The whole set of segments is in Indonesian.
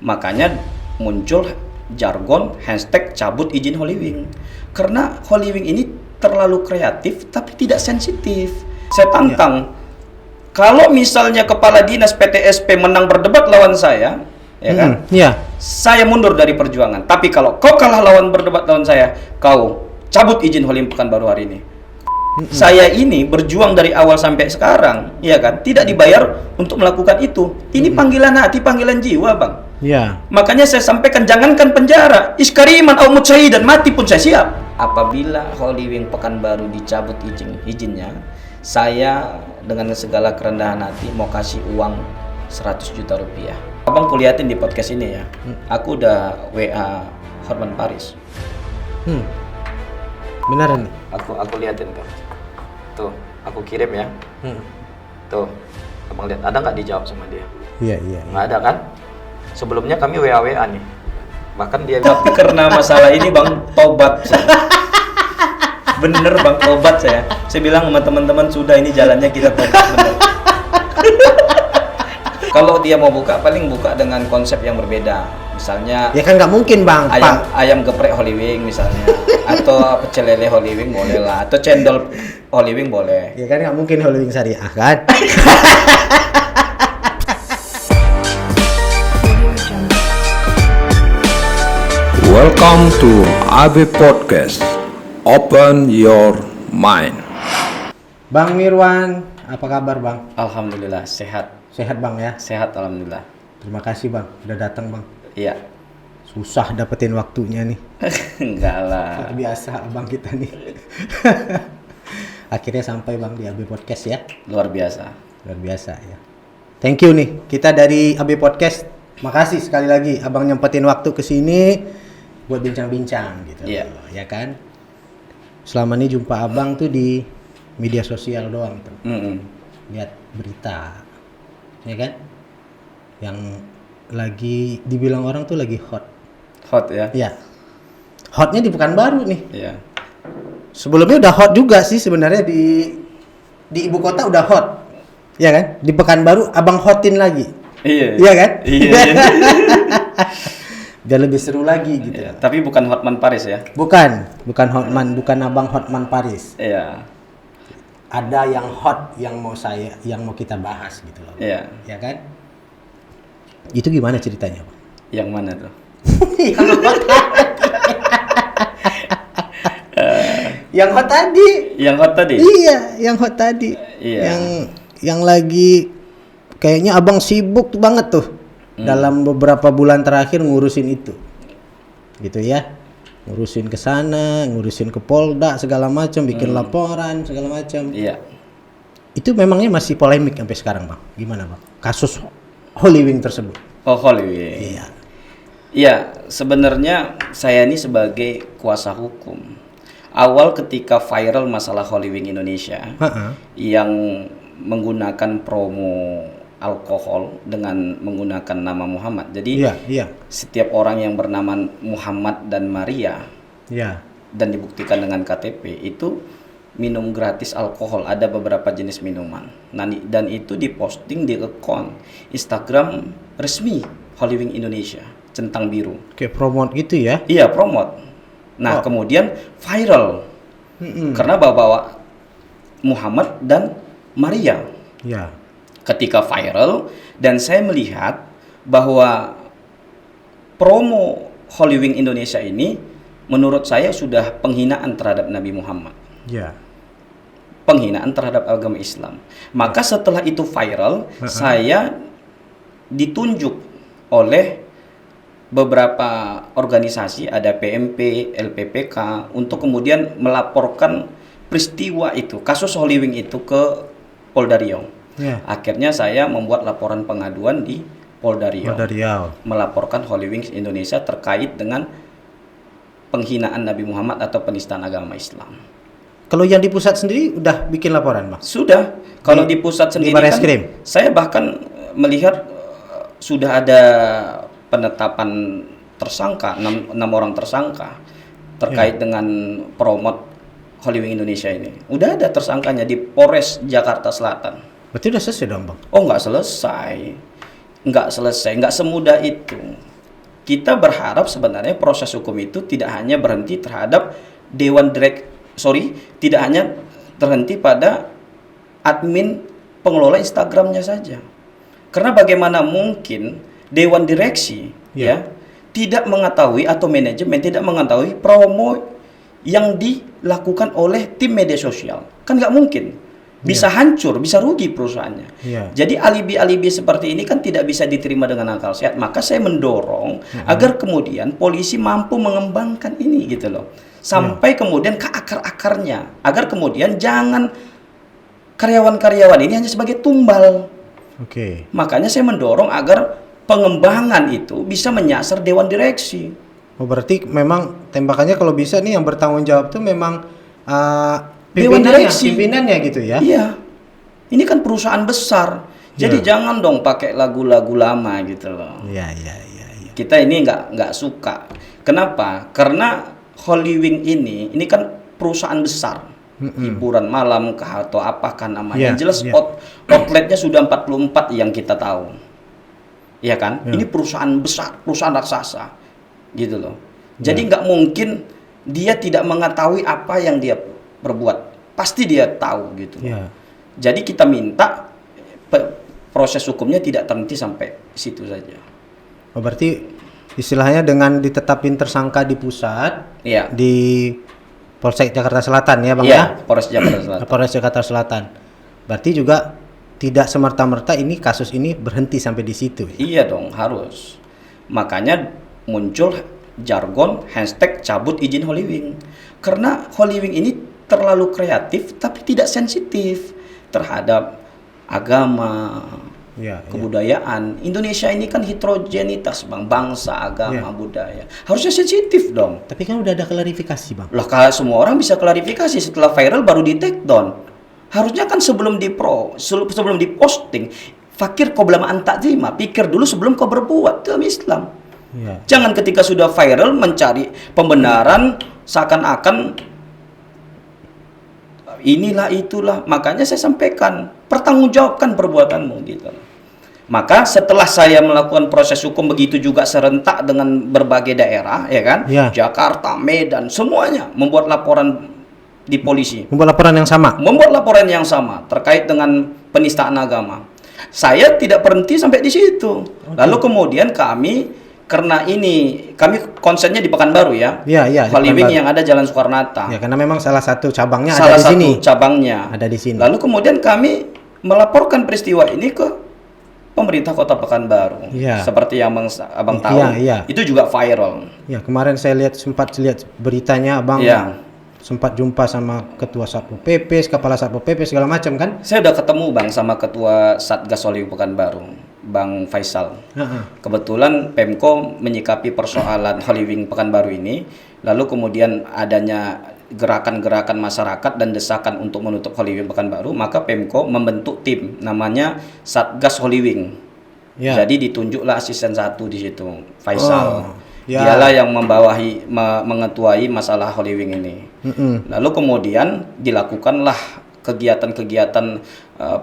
Makanya muncul jargon hashtag cabut izin Holy Wing. Karena Holy Wing ini terlalu kreatif tapi tidak sensitif. Saya tantang, kalau misalnya kepala dinas PTSP menang berdebat lawan saya, ya kan? Saya mundur dari perjuangan. Tapi kalau kau kalah lawan berdebat lawan saya, kau cabut izin Holy Wing Pekanbaru hari ini. Saya ini berjuang dari awal sampai sekarang, ya kan? Tidak dibayar untuk melakukan itu. Ini panggilan hati, panggilan jiwa, Bang. Ya. Makanya saya sampaikan, jangankan penjara, iskariman au dan mati pun saya siap. Apabila Holy Wing Pekanbaru dicabut izinnya, saya dengan segala kerendahan hati mau kasih uang 100 juta rupiah. Abang kuliatin di podcast ini ya. Aku udah WA Hotman Paris. Beneran nih? Aku liatin tuh, aku kirim ya. Tuh, abang lihat, ada nggak dijawab sama dia? Iya. Nggak ada kan? Sebelumnya kami WA nih. Bahkan dia tapi karena masalah ini Bang, tobat saya. Bener Bang, tobat saya. Saya bilang sama teman-teman, sudah ini jalannya kita tobat bener. Kalau dia mau buka, paling buka dengan konsep yang berbeda. Misalnya ya kan nggak mungkin Bang, ayam geprek Holy Wing misalnya, atau pecel lele Holy Wing boleh lah, atau cendol Holy Wing boleh. Ya kan nggak mungkin Holy Wing Syariah kan? Welcome to AB Podcast. Open your mind. Bang Mirwan, apa kabar Bang? Alhamdulillah sehat. Sehat Bang ya? Sehat alhamdulillah. Terima kasih Bang, udah datang Bang. Iya. Susah dapetin waktunya nih. Enggak lah. Biasa abang kita nih. Akhirnya sampai Bang di AB Podcast ya. Luar biasa. Luar biasa ya. Thank you nih. Kita dari AB Podcast, makasih sekali lagi abang nyempetin waktu ke sini buat bincang-bincang gitu. Iya. Ya kan? Selama ini jumpa abang tuh di media sosial doang tuh. Lihat berita. Ya kan? Yang lagi dibilang orang tuh lagi hot ya? Iya. Hotnya di Pekanbaru nih. Iya. Sebelumnya udah hot juga sih sebenarnya di ibu kota udah hot. Iya kan? Di Pekanbaru abang hotin lagi. Iya kan? Iya. Biar lebih seru lagi gitu. Iya, tapi bukan Hotman Paris ya? Bukan Hotman, bukan abang Hotman Paris. Iya. Ada yang hot yang mau kita bahas gitu loh. Iya. Ya kan? Itu gimana ceritanya, Bang? Yang mana tuh? Yang hot tadi. Yang hot tadi? Iya, yang hot tadi. Iya. Yang lagi kayaknya abang sibuk banget tuh. Dalam beberapa bulan terakhir ngurusin itu. Gitu ya. Ngurusin ke sana, ngurusin ke Polda segala macam, bikin laporan segala macam. Iya. Itu memangnya masih polemik sampai sekarang, Bang. Gimana, Bang? Kasus Holy Wing tersebut. Oh, Holy Wing. Iya. Iya, sebenarnya saya ini sebagai kuasa hukum. Awal ketika viral masalah Holy Wing Indonesia yang menggunakan promo alkohol dengan menggunakan nama Muhammad. Jadi setiap orang yang bernama Muhammad dan Maria dan dibuktikan dengan KTP itu minum gratis alkohol, ada beberapa jenis minuman. Dan itu diposting di akun Instagram resmi Holy Wing Indonesia, centang biru. Kayak promote gitu ya? Iya, promote. Nah, kemudian viral. Karena bawa Muhammad dan Maria. Iya. Ketika viral dan saya melihat bahwa promo Holy Wing Indonesia ini menurut saya sudah penghinaan terhadap Nabi Muhammad. Ya. Penghinaan terhadap agama Islam. Maka setelah itu viral, saya ditunjuk oleh beberapa organisasi, ada PMP, LPPK, untuk kemudian melaporkan peristiwa itu, kasus Holy Wing itu ke Polda Riau. Akhirnya saya membuat laporan pengaduan di Polda Riau. Melaporkan Holy Wings Indonesia terkait dengan penghinaan Nabi Muhammad atau penistaan agama Islam. Kalau yang di pusat sendiri udah bikin laporan, Bang? Sudah. Kalau di pusat sendiri kan, saya bahkan melihat sudah ada penetapan tersangka, 6 orang tersangka terkait dengan promot Holy Wing Indonesia ini. Udah ada tersangkanya di Polres Jakarta Selatan. Berarti udah selesai dong, Bang? Oh, nggak selesai. Nggak semudah itu. kita berharap sebenarnya proses hukum itu tidak hanya berhenti terhadap tidak hanya terhenti pada admin pengelola Instagramnya saja. Karena bagaimana mungkin dewan direksi tidak mengetahui atau manajemen tidak mengetahui promo yang dilakukan oleh tim media sosial. Kan nggak mungkin. Bisa hancur, bisa rugi perusahaannya. Jadi alibi-alibi seperti ini kan tidak bisa diterima dengan akal sehat. Maka saya mendorong agar kemudian polisi mampu mengembangkan ini gitu loh. Sampai kemudian ke akar-akarnya. Agar kemudian jangan karyawan-karyawan ini hanya sebagai tumbal. Makanya saya mendorong agar pengembangan itu bisa menyasar dewan direksi. Berarti memang tembakannya kalau bisa nih yang bertanggung jawab tuh memang dewan direksi, pimpinannya gitu ya. Iya. Ini kan perusahaan besar. Jadi jangan dong pakai lagu-lagu lama gitu loh. Iya. Kita ini nggak suka. Kenapa? Karena Holywing ini kan perusahaan besar. Hiburan malam kah atau apakah namanya. Jelas outletnya sudah 44 yang kita tahu. Iya kan? Ini perusahaan besar, perusahaan raksasa. Gitu loh. Jadi nggak mungkin dia tidak mengetahui apa yang dia perbuat. Pasti dia tahu gitu. Jadi kita minta proses hukumnya tidak terhenti sampai situ saja. Berarti istilahnya dengan ditetapin tersangka di pusat, di Polsek Jakarta Selatan ya Bang ya? Polres Jakarta Selatan. Polres Jakarta Selatan. Berarti juga tidak semerta-merta ini kasus ini berhenti sampai di situ. Iya dong, harus. Makanya muncul jargon hashtag cabut izin Holywing. Karena Holywing ini terlalu kreatif tapi tidak sensitif terhadap agama, kebudayaan. Indonesia ini kan heterogenitas Bang, bangsa, agama, budaya. Harusnya sensitif dong. Tapi kan udah ada klarifikasi Bang. Lah kalau semua orang bisa klarifikasi, setelah viral baru di take down. Harusnya kan sebelum diposting, fakir qabla ma anta zima, pikir dulu sebelum kau berbuat dalam Islam. Jangan ketika sudah viral mencari pembenaran seakan-akan inilah itulah. Makanya saya sampaikan, pertanggungjawabkan perbuatanmu gitu. Maka setelah saya melakukan proses hukum begitu juga serentak dengan berbagai daerah, ya kan? Jakarta, Medan, semuanya membuat laporan di polisi. Membuat laporan yang sama. Membuat laporan yang sama terkait dengan penistaan agama. Saya tidak berhenti sampai di situ. Lalu kemudian karena kami konsennya di Pekanbaru ya. Holywing yang ada Jalan Soekarno-Hatta. Ya, karena memang salah satu cabangnya ada di sini. Ada di sini. Lalu kemudian kami melaporkan peristiwa ini ke pemerintah Kota Pekanbaru. Seperti yang Abang tahu. Itu juga viral. Kemarin saya sempat lihat beritanya Abang. Sempat jumpa sama Ketua Satpol PP, Kepala Satpol PP segala macam kan? Saya udah ketemu Bang sama Ketua Satgas Holywing Pekanbaru, Bang Faisal. Kebetulan Pemko menyikapi persoalan Holywing Pekanbaru ini, lalu kemudian adanya gerakan-gerakan masyarakat dan desakan untuk menutup Holywing Pekanbaru, maka Pemko membentuk tim namanya Satgas Holywing. Jadi ditunjuklah asisten satu di situ, Faisal. Dialah yang mengetuai masalah Holywing ini. Lalu kemudian dilakukanlah kegiatan-kegiatan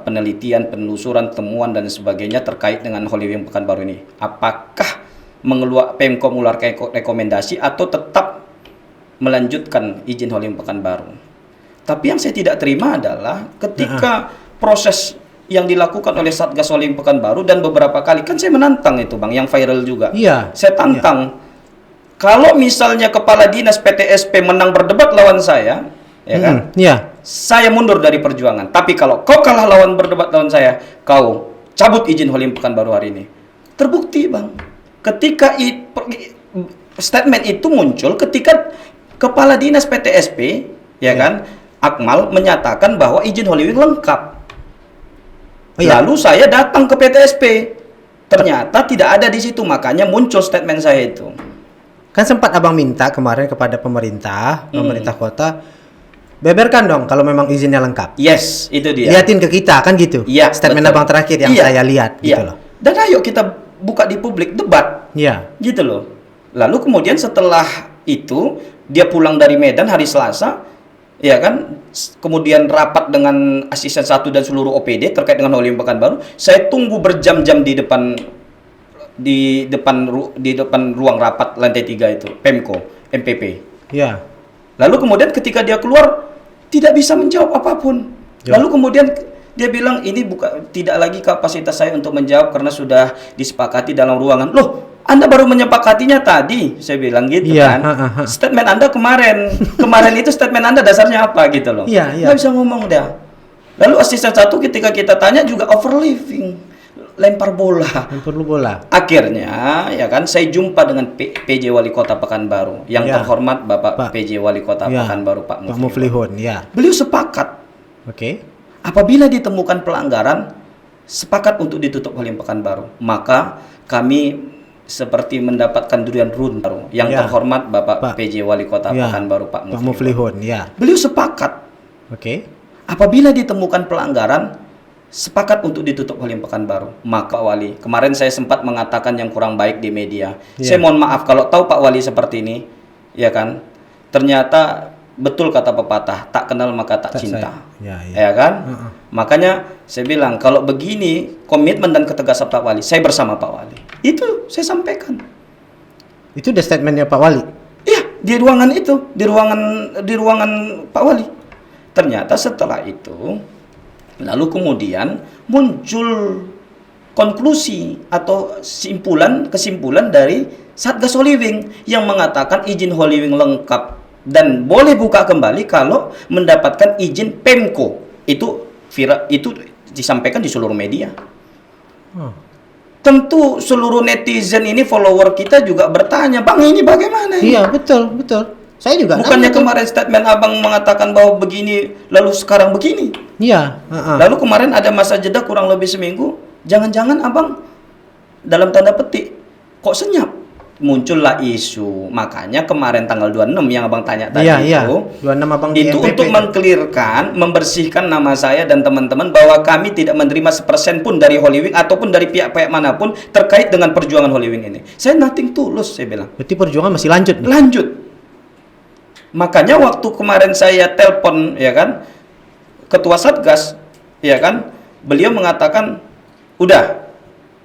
penelitian, penelusuran, temuan dan sebagainya terkait dengan Holywing Pekanbaru ini. Apakah Pemko mengeluarkan rekomendasi atau tetap melanjutkan izin Holywing Pekanbaru? Tapi yang saya tidak terima adalah ketika proses yang dilakukan oleh Satgas Holywing Pekanbaru dan beberapa kali kan saya menantang itu Bang, yang viral juga. Saya tantang. Kalau misalnya kepala dinas PTSP menang berdebat lawan saya, ya kan? Saya mundur dari perjuangan. Tapi kalau kau kalah berdebat lawan saya, kau cabut izin Holywing Pekanbaru hari ini. Terbukti Bang. Ketika statement itu muncul ketika kepala dinas PTSP, ya kan, Akmal menyatakan bahwa izin Holywing lengkap. Lalu saya datang ke PTSP, ternyata tidak ada di situ, makanya muncul statement saya itu. Kan sempat Abang minta kemarin kepada pemerintah kota, beberkan dong kalau memang izinnya lengkap. Yes, itu dia. Liatin ke kita kan gitu. Statement betul. Abang terakhir yang saya lihat gitu loh. Dan ayo kita buka di publik debat. Gitu loh. Lalu kemudian setelah itu dia pulang dari Medan hari Selasa, ya kan? Kemudian rapat dengan asisten 1 dan seluruh OPD terkait dengan Holywing Pekanbaru. Saya tunggu berjam-jam di depan di depan ruang rapat lantai 3 itu, Pemko, MPP. Ya. Lalu kemudian ketika dia keluar tidak bisa menjawab apapun. Ya. Lalu kemudian dia bilang ini tidak lagi kapasitas saya untuk menjawab karena sudah disepakati dalam ruangan. Loh, Anda baru menyepakatinya tadi, saya bilang gitu ya, kan. Statement Anda kemarin itu statement Anda dasarnya apa gitu loh. Iya. Nggak bisa ngomong dia. Lalu asisten 1 ketika kita tanya juga overliving. Lempar bola. Akhirnya ya kan saya jumpa dengan PJ Wali Kota Pekanbaru yang terhormat Bapak PJ Wali Kota Pekanbaru Pak Muflihun. Ya. Beliau sepakat. Oke. Apabila ditemukan pelanggaran, sepakat untuk ditutup Halim Pekanbaru. Maka kami seperti mendapatkan durian runtuh yang terhormat Bapak PJ Wali Kota Pekanbaru Pak Muflihun. Ya. Beliau sepakat. Oke. Apabila ditemukan pelanggaran, sepakat untuk ditutup Halim Pekanbaru. Maka Pak Wali, kemarin saya sempat mengatakan yang kurang baik di media. Saya mohon maaf kalau tahu Pak Wali seperti ini, ya kan? Ternyata betul kata pepatah, tak kenal maka tak cinta. Ya kan? Makanya saya bilang kalau begini komitmen dan ketegasan Pak Wali, saya bersama Pak Wali. Itu saya sampaikan. Itu udah statementnya Pak Wali. Iya, di ruangan itu, di ruangan Pak Wali. Ternyata setelah itu lalu kemudian muncul konklusi atau kesimpulan dari Satgas Holywing yang mengatakan izin Holywing lengkap dan boleh buka kembali kalau mendapatkan izin Pemko. Itu disampaikan di seluruh media. Tentu seluruh netizen ini follower kita juga bertanya, Bang ini bagaimana ini? Iya, betul. Saya juga. Bukannya kemarin statement Abang mengatakan bahwa begini, lalu sekarang begini. Iya. Lalu kemarin ada masa jeda kurang lebih seminggu. Jangan-jangan Abang dalam tanda petik kok senyap? Muncullah isu. Makanya kemarin tanggal 26 yang Abang tanya tadi itu, 26 Abang itu untuk mengklirkan, membersihkan nama saya dan teman-teman bahwa kami tidak menerima 1% pun dari Holywing ataupun dari pihak-pihak manapun terkait dengan perjuangan Holywing ini. Saya nothing tulus, saya bilang. Berarti perjuangan masih lanjut nih? Lanjut. Makanya waktu kemarin saya telepon ya kan Ketua Satgas ya kan, beliau mengatakan udah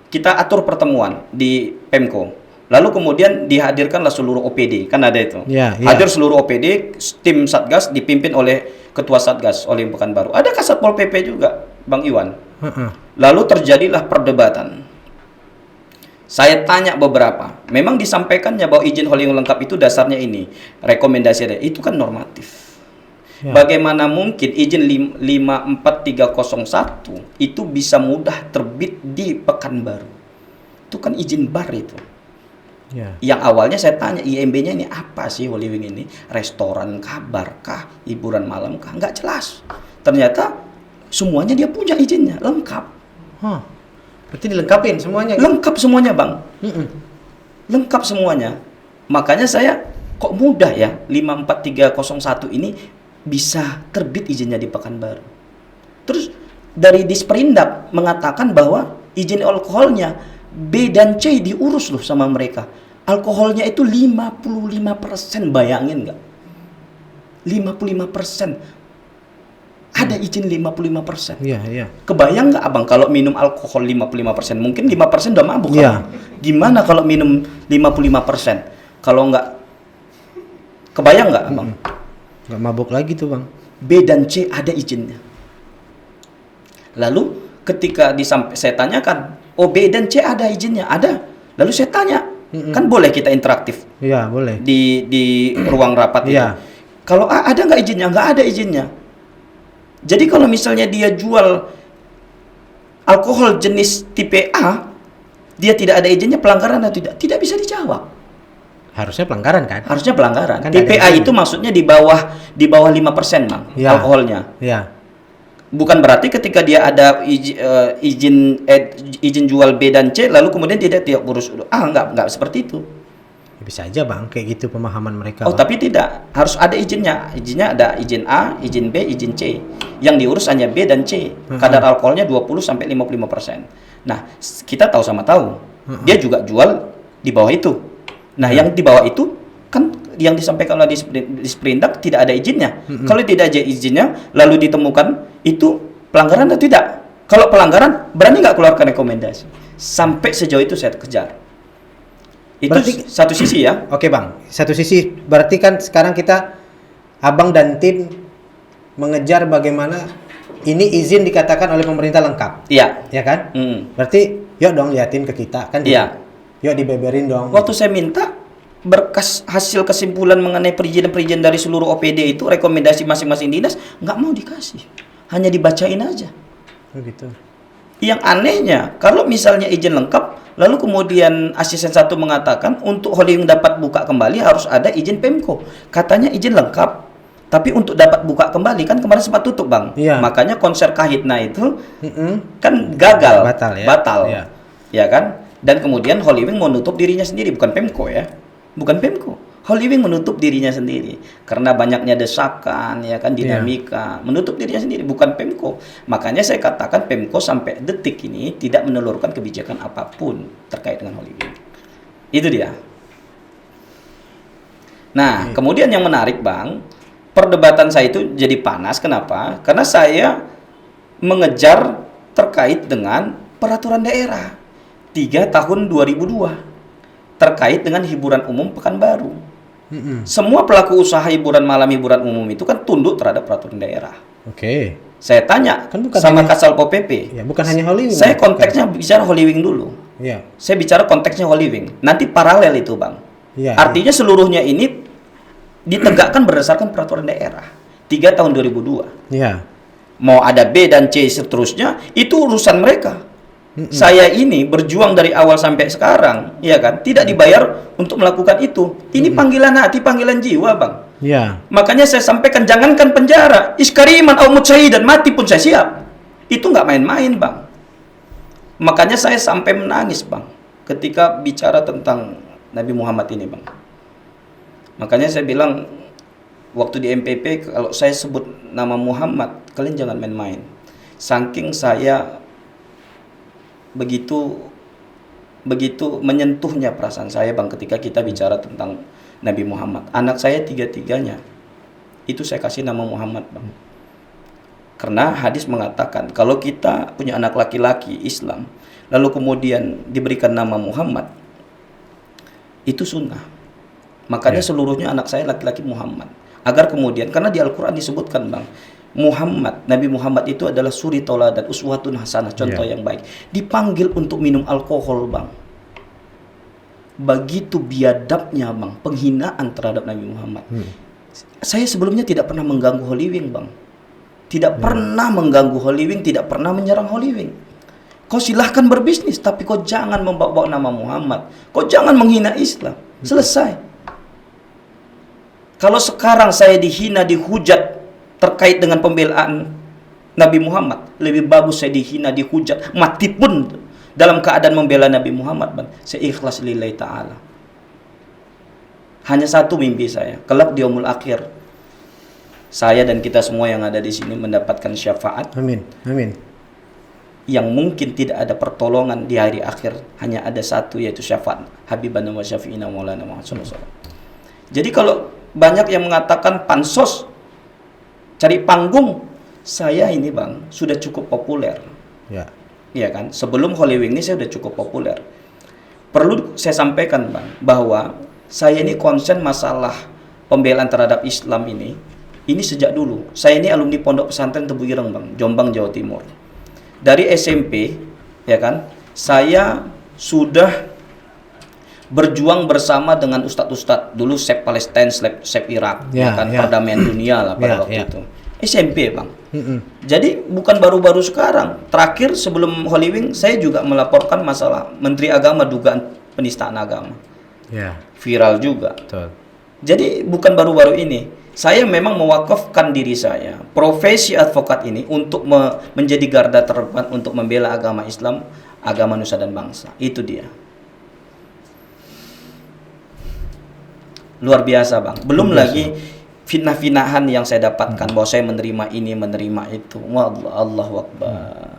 kita atur pertemuan di Pemko. Lalu kemudian dihadirkanlah seluruh OPD, kan ada itu. Hadir seluruh OPD, tim Satgas dipimpin oleh Ketua Satgas oleh Pekanbaru. Ada Kasatpol PP juga, Bang Iwan. Lalu terjadilah perdebatan. Saya tanya beberapa, memang disampaikannya bahwa izin Holywing lengkap itu dasarnya ini, rekomendasi ada, itu kan normatif. Bagaimana mungkin izin 54301 itu bisa mudah terbit di Pekanbaru? Itu kan izin bar itu. Yang awalnya saya tanya IMB-nya ini apa sih Holywing ini? Restoran kah, bar kah, hiburan malam kah? Nggak jelas. Ternyata semuanya dia punya izinnya, lengkap. Berarti dilengkapin semuanya? Lengkap semuanya Bang. Lengkap semuanya. Makanya saya kok mudah ya 54301 ini bisa terbit izinnya di Pekanbaru. Terus dari Disperindak mengatakan bahwa izin alkoholnya B dan C diurus loh sama mereka. Alkoholnya itu 55%, bayangin nggak? 55%. Ada izin 55%. Iya. Kebayang nggak Abang kalau minum alkohol 55%? Mungkin 5% udah mabuk. Gimana kalau minum 55%? Kalau nggak, kebayang nggak Abang? Nggak mabuk lagi tuh Bang. B dan C ada izinnya. Lalu ketika saya tanyakan, oh B dan C ada izinnya? Ada. Lalu saya tanya, kan boleh kita interaktif? Iya, boleh. Di ruang rapat itu. Kalau A ada nggak izinnya? Nggak ada izinnya. Jadi kalau misalnya dia jual alkohol jenis tipe A, dia tidak ada izinnya, pelanggaran atau tidak? Tidak bisa dijawab. Harusnya pelanggaran kan? Harusnya pelanggaran. Kan tipe A itu maksudnya di bawah 5% Bang, alkoholnya. Bukan berarti ketika dia ada izin jual B dan C lalu kemudian tidak urus enggak seperti itu. Bisa aja Bang, kayak gitu pemahaman mereka. Oh, Bang. Tapi tidak, harus ada izinnya. Izinnya ada izin A, izin B, izin C. Yang diurus hanya B dan C. Kadar alkoholnya 20 sampai 55%. Nah, kita tahu sama tahu. Dia juga jual di bawah itu. Nah, yang di bawah itu kan yang disampaikan oleh Disperindak tidak ada izinnya. Kalau tidak ada izinnya lalu ditemukan itu pelanggaran atau tidak? Kalau pelanggaran berani nggak keluarkan rekomendasi? Sampai sejauh itu saya kejar. Itu Berarti- satu sisi ya. Oke bang, satu sisi berarti kan sekarang kita abang dan tim mengejar bagaimana ini izin dikatakan oleh pemerintah lengkap, Iya. ya kan? Berarti yuk dong liatin ke kita kan? Iya. Yuk dibeberin dong. Waktu saya minta berkas hasil kesimpulan mengenai perizinan-perizinan dari seluruh OPD itu, rekomendasi masing-masing dinas, nggak mau dikasih. Hanya dibacain aja. Oh, gitu. Yang anehnya, kalau misalnya izin lengkap, lalu kemudian asisten 1 mengatakan untuk Holywing dapat buka kembali harus ada izin Pemko. Katanya izin lengkap, tapi untuk dapat buka kembali kan kemarin sempat tutup bang. Iya. Makanya konser Kahitna itu kan gagal, Batal ya. Ya kan? Dan kemudian Holywing menutup dirinya sendiri, bukan Pemko ya, bukan Pemko. Holywing menutup dirinya sendiri karena banyaknya desakan, ya kan, dinamika, menutup dirinya sendiri, bukan Pemko. Makanya saya katakan Pemko sampai detik ini tidak menelurkan kebijakan apapun terkait dengan Holywing. Itu dia. Nah, kemudian yang menarik bang, perdebatan saya itu jadi panas. Kenapa? Karena saya mengejar terkait dengan peraturan daerah 3 tahun 2002 terkait dengan hiburan umum Pekanbaru. Semua pelaku usaha hiburan malam, hiburan umum itu kan tunduk terhadap peraturan daerah. Oke. Saya tanya Kan bukan sama hanya- Kasalpol PP. Ya, bukan hanya Hollywood. Saya konteksnya bicara Holywing dulu. Iya. Saya bicara konteksnya Holywing. Nanti paralel itu, Bang. Iya. Artinya seluruhnya ini ditegakkan berdasarkan peraturan daerah 3 tahun 2002. Iya. Mau ada B dan C seterusnya, itu urusan mereka. Saya ini berjuang dari awal sampai sekarang, ya kan, tidak dibayar untuk melakukan itu. Ini panggilan hati, panggilan jiwa, Bang. Iya. Makanya saya sampaikan, jangankan penjara, iskariman au mutsyaidan, mati pun saya siap. Itu nggak main-main, Bang. Makanya saya sampai menangis, Bang, ketika bicara tentang Nabi Muhammad ini, Bang. Makanya saya bilang, waktu di MPP, kalau saya sebut nama Muhammad, kalian jangan main-main. Saking saya begitu menyentuhnya perasaan saya, Bang, ketika kita bicara tentang Nabi Muhammad. Anak saya 3-3-nya itu saya kasih nama Muhammad, Bang. Karena hadis mengatakan kalau kita punya anak laki-laki Islam lalu kemudian diberikan nama Muhammad, itu sunnah. Makanya seluruhnya anak saya laki-laki Muhammad. Agar kemudian, karena di Al-Quran disebutkan, Bang, Muhammad, Nabi Muhammad itu adalah suri tauladan, uswatun hasanah, contoh yang baik. Dipanggil untuk minum alkohol, Bang. Begitu biadabnya, Bang, penghinaan terhadap Nabi Muhammad. Saya sebelumnya tidak pernah mengganggu Holywing, Bang. Tidak pernah mengganggu Holywing, tidak pernah menyerang Holywing. Kau silahkan berbisnis, tapi kau jangan membawa nama Muhammad. Kau jangan menghina Islam. Selesai. Kalau sekarang saya dihina, dihujat terkait dengan pembelaan Nabi Muhammad, lebih bagus saya dihina, dihujat, mati pun dalam keadaan membela Nabi Muhammad, Bang. Saya ikhlas lillahi ta'ala. Hanya satu mimpi saya, kelak di yaumul akhir, saya dan kita semua yang ada di sini mendapatkan syafaat. Amin. Amin. Yang mungkin tidak ada pertolongan di hari akhir, hanya ada satu, yaitu syafaat Habibana wa syafi'ina maulana Muhammad sallallahu alaihi wasallam. Jadi kalau banyak yang mengatakan pansos cari panggung, saya ini, Bang, sudah cukup populer. Ya. Iya kan? Sebelum Holywing ini saya sudah cukup populer. Perlu saya sampaikan, Bang, bahwa saya ini konsen masalah pembelaan terhadap Islam ini sejak dulu. Saya ini alumni Pondok Pesantren Tebu Ireng, Bang, Jombang, Jawa Timur. Dari SMP, ya kan, saya sudah berjuang bersama dengan ustadz-ustadz. Dulu Sep Palestina, Sep Irak, ya kan, perdamaian dunia lah pada waktu itu. SMP, Bang. Jadi bukan baru-baru sekarang. Terakhir sebelum Holywing, saya juga melaporkan masalah Menteri Agama dugaan penistaan agama. Ya. Viral juga. Betul. Jadi bukan baru-baru ini. Saya memang mewakafkan diri saya, profesi advokat ini, untuk menjadi garda terdepan untuk membela agama Islam, agama nusa dan bangsa. Itu dia. Luar biasa, Bang. Belum lagi fitnah-fitnahan yang saya dapatkan bahwa saya menerima ini, menerima itu. Allahu Akbar.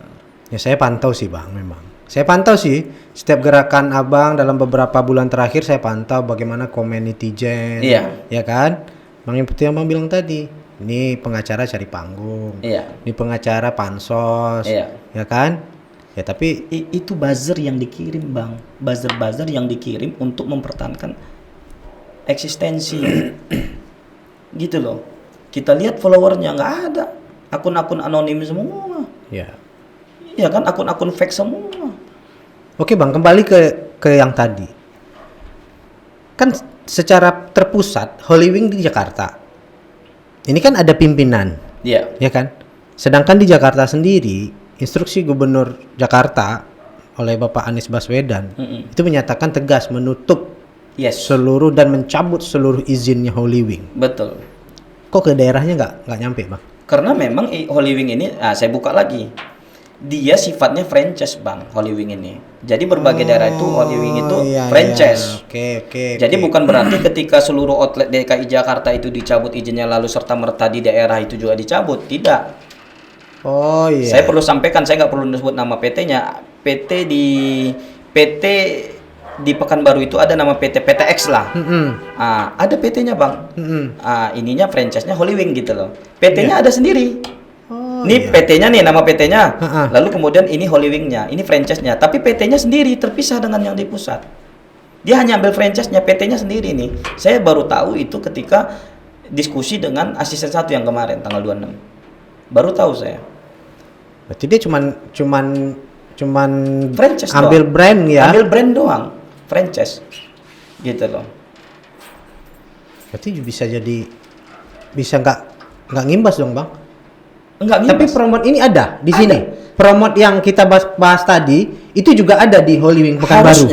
Ya saya pantau sih, Bang, memang. Saya pantau sih setiap gerakan Abang dalam beberapa bulan terakhir, saya pantau bagaimana komen netizen. Iya. Ya kan? Bang, yang seperti yang Bang bilang tadi, ini pengacara cari panggung. Iya. Ini pengacara pansos. Iya. Ya kan? Ya tapi Itu buzzer yang dikirim, Bang. Buzzer yang dikirim untuk mempertahankan eksistensi. Gitu loh. Kita lihat followernya nggak ada. Akun-akun anonim semua. ya. Ya kan, akun-akun fake semua. Oke Bang, kembali ke yang tadi. Kan secara terpusat Holy Wing di Jakarta. Ini kan ada pimpinan, Iya. ya kan? Sedangkan di Jakarta sendiri, instruksi Gubernur Jakarta oleh Bapak Anies Baswedan itu menyatakan tegas menutup Yes. seluruh dan mencabut seluruh izinnya Holy Wing. Betul. Kok ke daerahnya nggak nyampe Bang? Karena memang Holy Wing ini, saya buka lagi. Dia sifatnya franchise, Bang, Holy Wing ini. Jadi berbagai daerah itu Holy Wing itu franchise. Oke. Jadi bukan berarti ketika seluruh outlet DKI Jakarta itu dicabut izinnya lalu serta merta di daerah itu juga dicabut. Tidak. Oh iya. Saya perlu sampaikan, saya nggak perlu sebut nama PT-nya. PT di Pekanbaru itu ada nama PT PTX lah. Ada PT-nya, Bang. Ininya franchise-nya Holy Wing gitu loh. PT-nya ada sendiri. Ini PT-nya nih, nama PT-nya. Lalu kemudian ini Holy Wing-nya, ini franchise-nya. Tapi PT-nya sendiri terpisah dengan yang di pusat. Dia hanya ambil franchise-nya, PT-nya sendiri nih. Saya baru tahu itu ketika diskusi dengan asisten 1 yang kemarin tanggal 26. Baru tahu saya. Berarti dia cuman Franchise ambil doang. brand ya. Ambil brand doang, franchise. Gitu loh. Berarti bisa nggak ngimbas dong, Bang? Enggak Tapi promote ini ada di sini. Promote yang kita bahas tadi itu juga ada di Holy Wing Pekanbaru.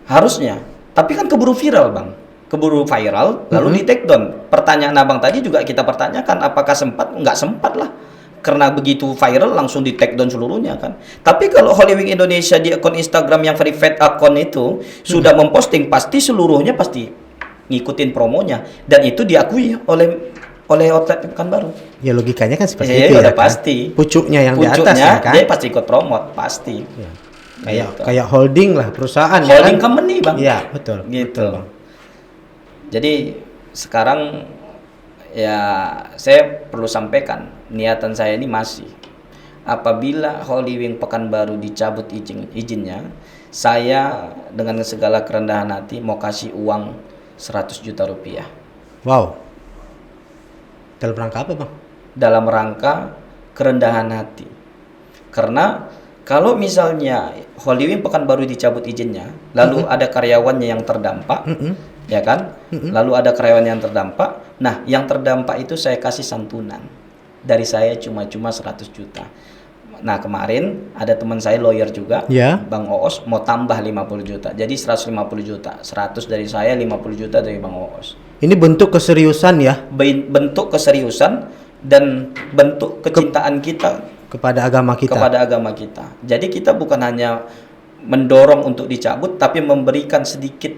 Harusnya. Tapi kan keburu viral, Bang. Keburu viral lalu di take down. Pertanyaan Abang tadi juga kita pertanyakan apakah sempat? Enggak sempat lah. Karena begitu viral langsung di take down seluruhnya kan. Tapi kalau Holy Wing Indonesia di akun Instagram yang verified akun itu sudah memposting, pasti seluruhnya pasti ngikutin promonya dan itu diakui oleh outlet Pekanbaru. Ya logikanya kan seperti Ya, itu udah ya kan? pasti. Pucuknya yang di atas ya kan? Dia pasti ikut promote, pasti. Ya. Gitu. Kayak holding lah perusahaan Holding ya kan? company, Bang. Iya, betul. Gitu. Betul, Bang. Jadi sekarang ya saya perlu sampaikan niatan saya ini masih apabila Holy Wing Pekanbaru dicabut izinnya, saya dengan segala kerendahan hati mau kasih uang 100 juta rupiah. Wow. Dalam rangka apa, Bang? Dalam rangka kerendahan hati. Karena kalau misalnya Holy Wing Pekanbaru dicabut izinnya, lalu ada karyawannya yang terdampak, ya kan? Lalu ada karyawan yang terdampak. Nah, yang terdampak itu saya kasih santunan. Dari saya cuma 100 juta. Nah, kemarin ada teman saya lawyer juga, Bang Oos, mau tambah 50 juta. Jadi 150 juta. 100 dari saya, 50 juta dari Bang Oos. Ini bentuk keseriusan ya? Bentuk keseriusan dan bentuk kecintaan kita kepada agama kita. Jadi kita bukan hanya mendorong untuk dicabut, tapi memberikan sedikit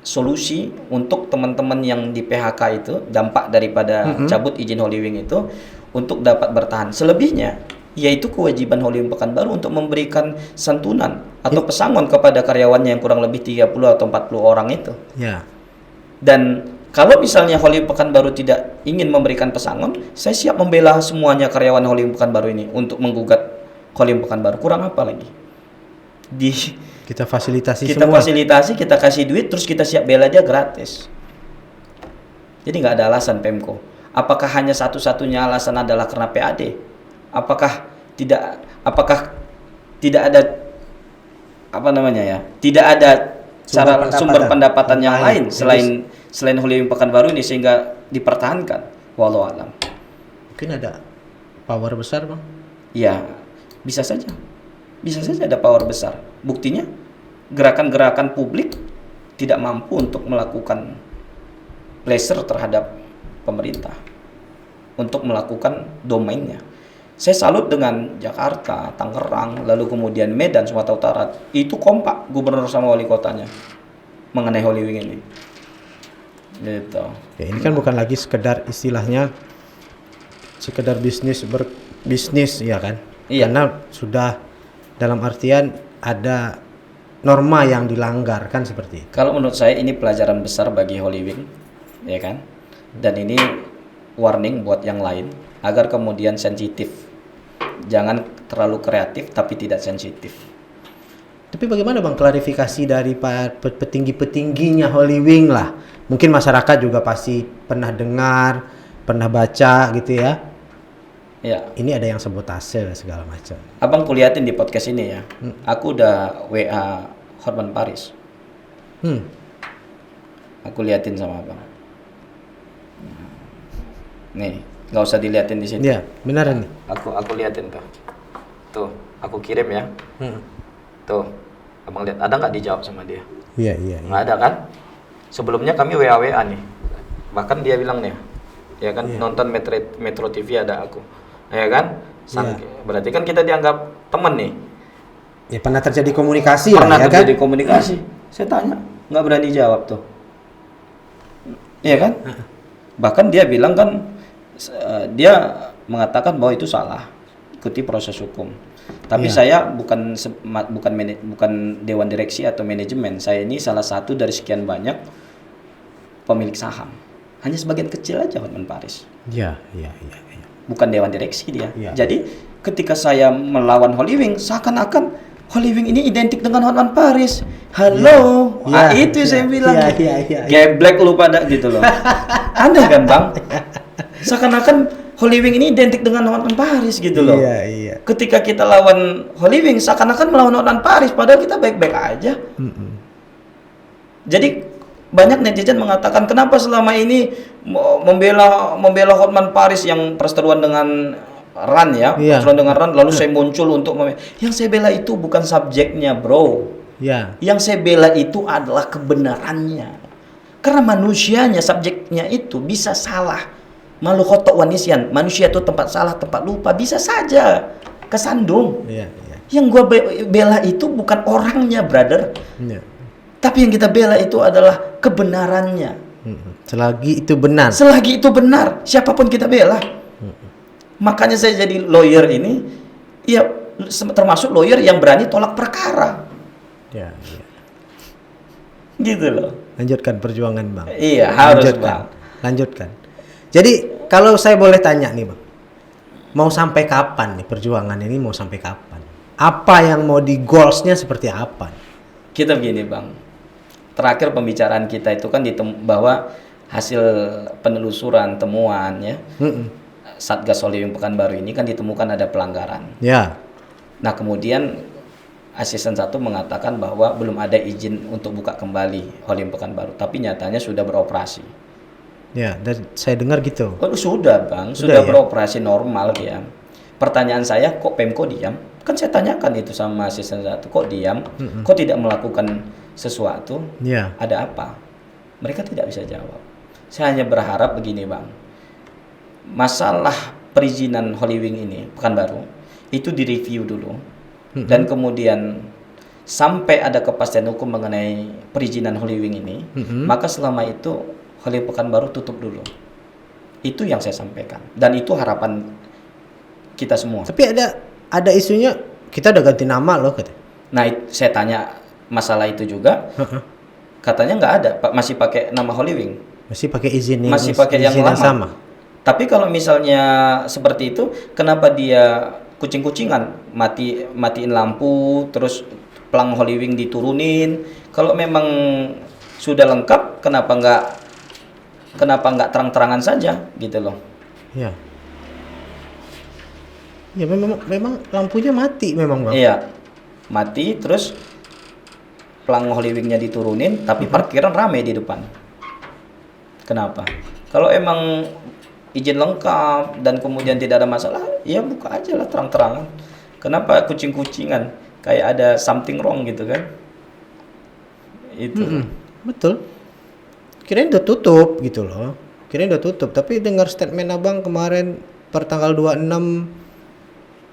solusi untuk teman-teman yang di PHK itu, dampak daripada cabut izin Holy Wing itu, untuk dapat bertahan. Selebihnya, yaitu kewajiban Holy Wing Pekanbaru untuk memberikan santunan atau pesangon kepada karyawannya yang kurang lebih 30 atau 40 orang itu. Ya. Dan kalau misalnya Holy Wing Pekanbaru tidak ingin memberikan pesangon, saya siap membela semuanya karyawan Holy Wing Pekanbaru ini untuk menggugat Holy Wing Pekanbaru. Kurang apa lagi? Kita fasilitasi kita semua. kita kasih duit, terus kita siap bela dia gratis. Jadi nggak ada alasan Pemko. Apakah hanya satu-satunya alasan adalah karena PAD? Apakah tidak ada Tidak ada sumber pendapatan yang lain selain Holy Wing Pekanbaru ini sehingga dipertahankan? Wallahu alam. Mungkin ada power besar, Bang? Ya, bisa saja ada power besar. Buktinya gerakan-gerakan publik tidak mampu untuk melakukan pressure terhadap pemerintah untuk melakukan domainnya. Saya salut dengan Jakarta, Tangerang, lalu kemudian Medan, Sumatera Utara. Itu kompak gubernur sama wali kotanya mengenai Holy Wing ini. Gitu. Ya, ini kan bukan lagi sekedar bisnis ya kan? Iya. Karena sudah dalam artian ada norma yang dilanggar kan seperti itu. Kalau menurut saya ini pelajaran besar bagi Holy Wing, ya kan? Dan ini warning buat yang lain agar kemudian sensitif. Jangan terlalu kreatif tapi tidak sensitif. Tapi bagaimana Bang klarifikasi dari petinggi-petingginya Holy Wing lah? Mungkin masyarakat juga pasti pernah dengar, pernah baca gitu ya. Ya. Ini ada yang sabotase segala macam. Abang kuliatin di podcast ini ya. Aku udah WA Hotman Paris. Aku liatin sama abang. Nih, nggak usah diliatin di sini. Iya, beneran nih. Aku liatin tuh. Tuh, aku kirim ya. Tuh, abang lihat ada nggak dijawab sama dia? Iya. Nggak ada kan? Sebelumnya kami WA nih. Bahkan dia bilang nih, ya kan nonton Metro TV ada aku, ya kan? Berarti kan kita dianggap teman nih. Ya pernah terjadi komunikasi Pernah lah, ya terjadi kan? komunikasi. Saya tanya, nggak berani jawab tuh. Iya kan? Bahkan dia bilang kan, dia mengatakan bahwa itu salah, ikuti proses hukum. Tapi saya bukan dewan direksi atau manajemen. Saya ini salah satu dari sekian banyak pemilik saham. Hanya sebagian kecil aja Hotman Paris. Iya. Bukan dewan direksi dia. Iya. Jadi ketika saya melawan Holy Wing, seakan-akan Holy Wing ini identik dengan Hotman Paris. Halo, itu saya bilang. Geblek lu pada gitu loh. Aneh kan Bang? Seakan-akan Holy Wing ini identik dengan Hotman Paris gitu loh. Iya. Ketika kita lawan Holy Wing, seakan-akan melawan Hotman Paris, padahal kita baik-baik aja. Jadi banyak netizen mengatakan kenapa selama ini membela Hotman Paris yang perseteruan dengan Ran ya, perseteruan dengan Ran, lalu saya muncul untuk yang saya bela itu bukan subjeknya, bro. Iya. Yang saya bela itu adalah kebenarannya. Karena manusianya, subjeknya itu bisa salah. Malu khotok wanisian, manusia itu tempat salah, tempat lupa, bisa saja kesandung. Iya. Yang gua bela itu bukan orangnya, brother. Iya. Tapi yang kita bela itu adalah kebenarannya. Selagi itu benar. Selagi itu benar, siapapun kita bela. Makanya saya jadi lawyer ini, ya termasuk lawyer yang berani tolak perkara. Iya. Gitu loh. Lanjutkan perjuangan Bang. Iya, harus Bang. Lanjutkan. Jadi kalau saya boleh tanya nih Bang, mau sampai kapan nih perjuangan ini, mau sampai kapan? Apa yang mau di goalsnya seperti apa? Kita begini Bang, terakhir pembicaraan kita itu kan bahwa hasil penelusuran temuan ya, Satgas Holy Wing Pekanbaru ini kan ditemukan ada pelanggaran. Ya. Nah kemudian asisten 1 mengatakan bahwa belum ada izin untuk buka kembali Holy Wing Pekanbaru, tapi nyatanya sudah beroperasi. Ya, dan saya dengar gitu. Oh, sudah Bang, sudah ya? Beroperasi normal dia. Pertanyaan saya, kok Pemko diam? Kan saya tanyakan itu sama asisten 1, kok diam? Kok tidak melakukan sesuatu? Ya. Ada apa? Mereka tidak bisa jawab. Saya hanya berharap begini Bang, masalah perizinan Holy Wing ini Pekanbaru itu direview dulu, dan kemudian sampai ada kepastian hukum mengenai perizinan Holy Wing ini, maka selama itu Holy Wing Pekanbaru tutup dulu. Itu yang saya sampaikan, dan itu harapan kita semua. Tapi ada isunya kita udah ganti nama loh katanya. Nah, saya tanya masalah itu juga, katanya nggak ada, masih pakai nama Holy Wing. Masih pakai izin yang masih pakai yang lama. sama. Tapi kalau misalnya seperti itu, kenapa dia kucing-kucingan, matiin lampu, terus pelang Holy Wing diturunin? Kalau memang sudah lengkap, kenapa nggak terang-terangan saja, gitu loh? Ya. Ya memang lampunya mati memang Bang. Iya, mati, terus pelang Holy Wing-nya diturunin, tapi parkiran rame di depan. Kenapa? Kalau emang izin lengkap dan kemudian tidak ada masalah, ya buka aja lah terang-terangan. Kenapa kucing-kucingan? Kayak ada something wrong gitu kan? Itu. Betul. Kirain udah tutup gitu loh. Kirain udah tutup, tapi dengar statement Abang kemarin per tanggal 26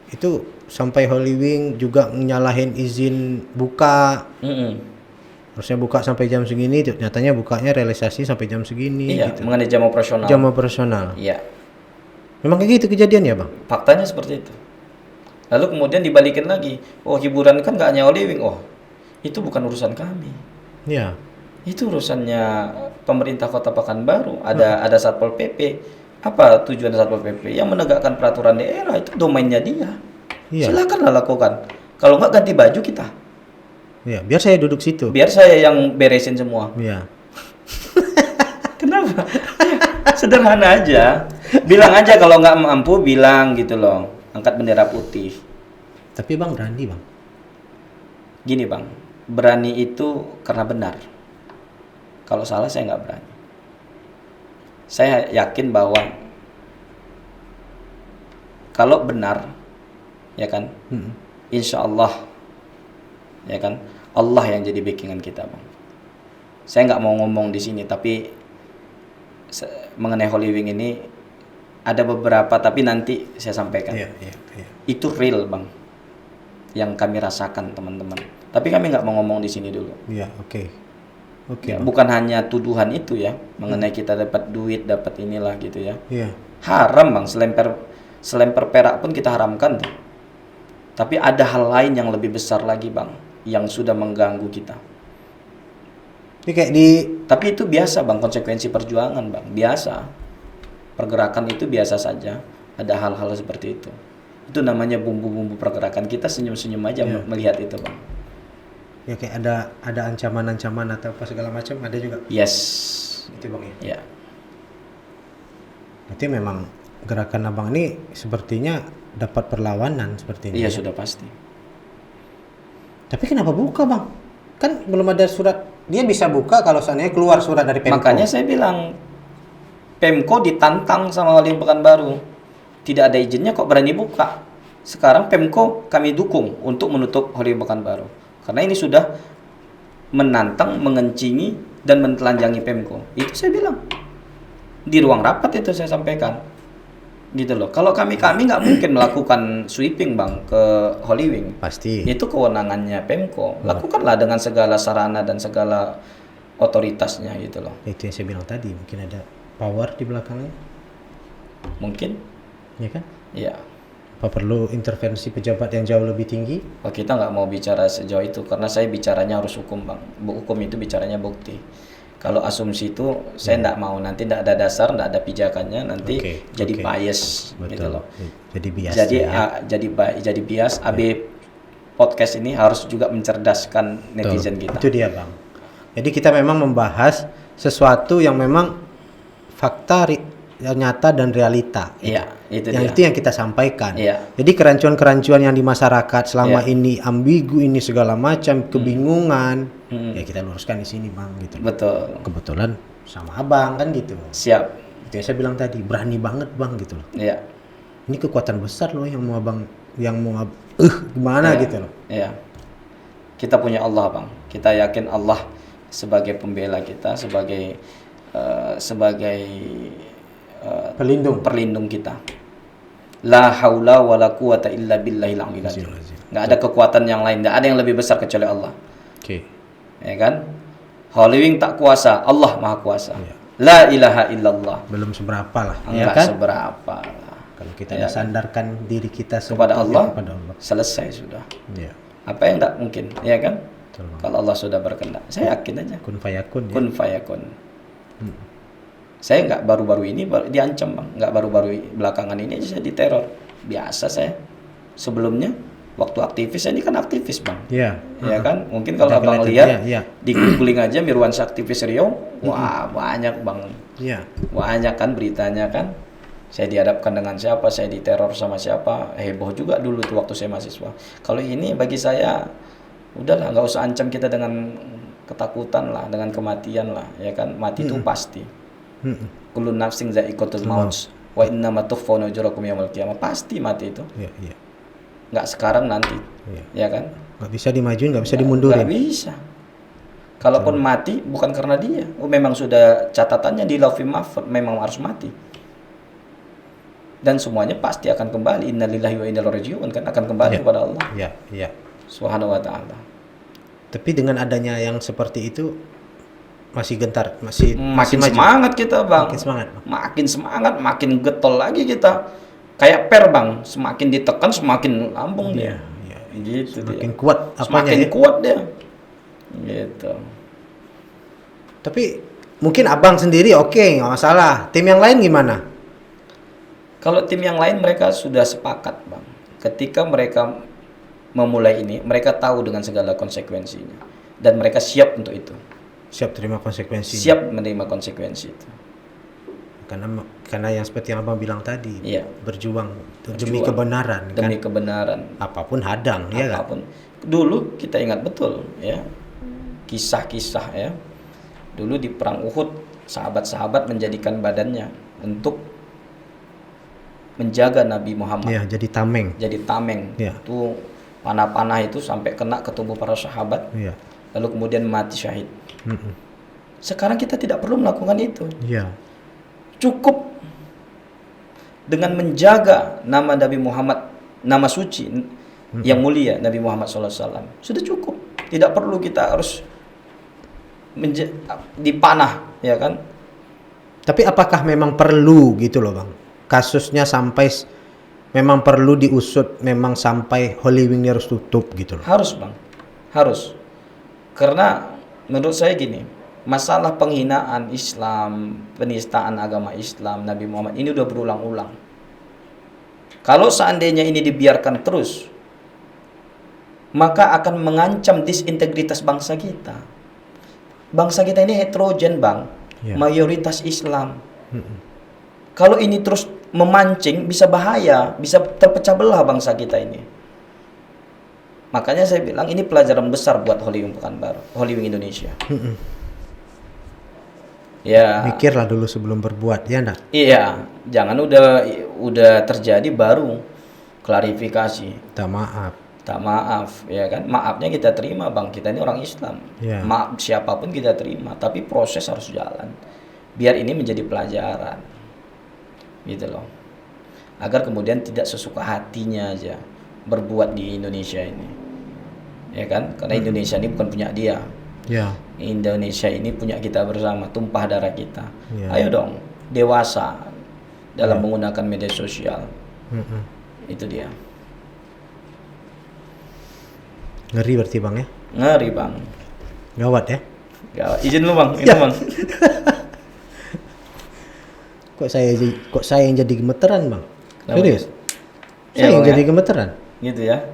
itu sampai Holy Wing juga nyalahin izin buka. Harusnya buka sampai jam segini, nyatanya bukanya realisasi sampai jam segini. Iya, gitu. mengenai jam operasional. Jam operasional. Iya. Memang kayak gitu kejadian ya Bang? Faktanya seperti itu. Lalu kemudian dibalikin lagi, oh hiburan kan nggak hanya Holy Wing, oh itu bukan urusan kami. Iya. Itu urusannya pemerintah Kota Pekanbaru. Ada Satpol PP. Apa tujuan Satpol PP? Yang menegakkan peraturan daerah, itu domainnya dia. Iya. Silakanlah lakukan. Kalau nggak ganti baju kita. Iya, biar saya duduk situ. Biar saya yang beresin semua. Iya. Kenapa? Sederhana aja. Bilang aja kalau nggak mampu, bilang gitu loh. Angkat bendera putih. Tapi Bang berani, Bang. Gini Bang, berani itu karena benar. Kalau salah saya nggak berani. Saya yakin bahwa kalau benar, ya kan, insya Allah, ya kan, Allah yang jadi backingan kita, Bang. Saya nggak mau ngomong di sini, tapi mengenai Holy Wing ini ada beberapa, tapi nanti saya sampaikan. Iya. Itu real, Bang, yang kami rasakan, teman-teman. Tapi kami nggak mau ngomong di sini dulu. Iya, oke. Ya, bukan hanya tuduhan itu ya, mengenai kita dapat duit, dapat inilah gitu ya. Iya. Haram Bang, selempar perak pun kita haramkan tuh. Tapi ada hal lain yang lebih besar lagi Bang, yang sudah mengganggu kita. Ini kayak Tapi itu biasa Bang, konsekuensi perjuangan Bang, biasa. Pergerakan itu biasa saja, ada hal-hal seperti itu. Itu namanya bumbu-bumbu pergerakan, kita senyum-senyum aja melihat itu Bang. ya kayak ada ancaman-ancaman atau apa segala macam ada juga. Yes. Itu Bang ya. Ya. Berarti memang gerakan Abang ini sepertinya dapat perlawanan seperti ini. Iya sudah pasti. Tapi kenapa buka Bang? Kan belum ada surat. Dia bisa buka kalau seandainya keluar surat dari Pemko. Makanya saya bilang Pemko ditantang sama Holy Wing Pekanbaru. Tidak ada izinnya kok berani buka. Sekarang Pemko kami dukung untuk menutup Holy Wing Pekanbaru. Karena ini sudah menantang, mengencingi dan menelanjangi Pemko. Itu saya bilang. Di ruang rapat itu saya sampaikan. Gitu loh. Kalau kami nggak mungkin melakukan sweeping Bang ke Holy Wing. Pasti. Itu kewenangannya Pemko. Lakukanlah dengan segala sarana dan segala otoritasnya gitu loh. Itu yang saya bilang tadi, mungkin ada power di belakangnya. Mungkin. Ya kan? Iya. Apa perlu intervensi pejabat yang jauh lebih tinggi? Oh, kita nggak mau bicara sejauh itu karena saya bicaranya harus hukum Bang. Hukum itu bicaranya bukti. Kalau asumsi itu saya nggak mau, nanti nggak ada dasar, nggak ada pijakannya, nanti jadi bias. Betul. Gitu loh. Jadi bias. Jadi bias. AB podcast ini harus juga mencerdaskan netizen kita. Itu dia Bang. Jadi kita memang membahas sesuatu yang memang fakta yang nyata dan realita. Iya, itu yang dia. itu yang kita sampaikan. Iya. Jadi kerancuan-kerancuan yang di masyarakat selama ini ambigu ini segala macam kebingungan, ya kita luruskan di sini Bang gitu. Betul. Kebetulan sama Abang kan gitu. Siap. Itu yang saya bilang tadi, berani banget Bang gitu loh. Iya. Ini kekuatan besar loh yang mau Abang gimana Iya. gitu loh. Iya. Kita punya Allah Bang. Kita yakin Allah sebagai pembela kita, sebagai pelindung kita. La haula wala quwata illa billahil aliyil azim. Enggak ada kekuatan yang lain, enggak ada yang lebih besar kecuali Allah. Oke. Ya kan? Holy Wing tak kuasa, Allah Maha Kuasa. Iya. La ilaha illallah. Belum seberapa lah, Enggak ya kan? seberapa lah. Kalau kita Ya kan? sandarkan diri kita Kepada sebetulnya Allah, kepada Allah. selesai sudah. Iya. Apa yang tak mungkin, ya kan? Betul, Bang. Kalau Allah sudah berkehendak, saya yakin aja. Kun fayakun ya. Kun fayakun. Saya nggak baru-baru ini diancam Bang, nggak baru-baru belakangan ini aja saya diteror. Biasa saya. Sebelumnya waktu aktivis, saya ini kan aktivis Bang. Iya. Ya kan? Mungkin kalau Kita Abang kelihatan, lihat iya. di googling aja Mirwansyah aktivis Riau, wah banyak Bang. Iya. Banyak kan beritanya kan. Saya dihadapkan dengan siapa, saya diteror sama siapa, heboh juga dulu tuh waktu saya mahasiswa. Kalau ini bagi saya udahlah, nggak usah ancam kita dengan ketakutan lah, dengan kematian lah, ya kan? Mati itu pasti. Kullu nafsin za'iqatul maut wa innama tuwaffawna ujurakum yaumil qiyamah. Pasti mati itu. Iya, iya. Nggak sekarang nanti. Iya. Ya kan? Nggak bisa dimajuin, nggak bisa dimundurin. Nggak bisa. Kalaupun mati bukan karena dia. Memang sudah catatannya di Lauhul Mahfuz, memang harus mati. Dan semuanya pasti akan kembali. Innalillahi wa inna ilaihi raji'un, kan akan kembali kepada Allah Iya, iya. Subhanahu wa ta'ala. Tapi dengan adanya yang seperti itu masih gentar, masih Makin maju. semangat kita Bang. Makin semangat, Bang. Makin semangat, makin getol lagi kita. Kayak per Bang, semakin ditekan semakin lambung dia. Iya, Gitu Makin dia. kuat apanya Semakin ya? kuat dia. Gitu. Tapi mungkin Abang sendiri oke, nggak masalah. Tim yang lain gimana? Kalau tim yang lain mereka sudah sepakat Bang. ketika mereka memulai ini, mereka tahu dengan segala konsekuensinya dan mereka siap untuk itu. Siap terima konsekuensi. Siap menerima konsekuensi itu. Karena yang seperti yang Abang bilang tadi, berjuang demi kebenaran. Demi kebenaran. Apapun hadang, ya kan? Apapun. Dulu kita ingat betul, ya, kisah-kisah, ya. Dulu di perang Uhud, sahabat-sahabat menjadikan badannya untuk menjaga Nabi Muhammad. Ya, jadi tameng. Jadi tameng. Ya. Itu panah-panah itu sampai kena ke tubuh para sahabat. Ya. Lalu kemudian mati syahid. Sekarang kita tidak perlu melakukan itu. Ya. Cukup dengan menjaga nama Nabi Muhammad, nama suci yang mulia Nabi Muhammad SAW, sudah cukup. Tidak perlu kita harus dipanah, ya kan? Tapi apakah memang perlu gitu loh Bang? Kasusnya sampai memang perlu diusut, memang sampai Holy Wing harus tutup gitu loh? Harus Bang, harus. Karena menurut saya gini, masalah penghinaan Islam, penistaan agama Islam, Nabi Muhammad ini udah berulang-ulang. Kalau seandainya ini dibiarkan terus, maka akan mengancam disintegritas bangsa kita. Bangsa kita ini heterogen Bang, mayoritas Islam. Kalau ini terus memancing, bisa bahaya, bisa terpecah belah bangsa kita ini. Makanya saya bilang ini pelajaran besar buat Holy Wing Pekanbaru, Holy Wing Indonesia. Ya. Mikirlah dulu sebelum berbuat, ya enggak? Iya, jangan udah terjadi baru klarifikasi. Tak maaf, ya kan? Maafnya kita terima Bang, kita ini orang Islam. Yeah. Maaf siapapun kita terima, tapi proses harus jalan. Biar ini menjadi pelajaran. Gitu loh. Agar kemudian tidak sesuka hatinya aja berbuat di Indonesia ini. Ya kan? Karena Indonesia ini bukan punya dia. Ya. Indonesia ini punya kita bersama, tumpah darah kita. Ayo dong, dewasa dalam menggunakan media sosial. Itu dia. Ngeri berarti Bang ya? Ngeri Bang. Gawat ya? Gawat. Izin lu Bang, itu Bang. Kok saya yang jadi gemeteran Bang? Serius? Ya, saya yang jadi ya? gemeteran. Gitu ya.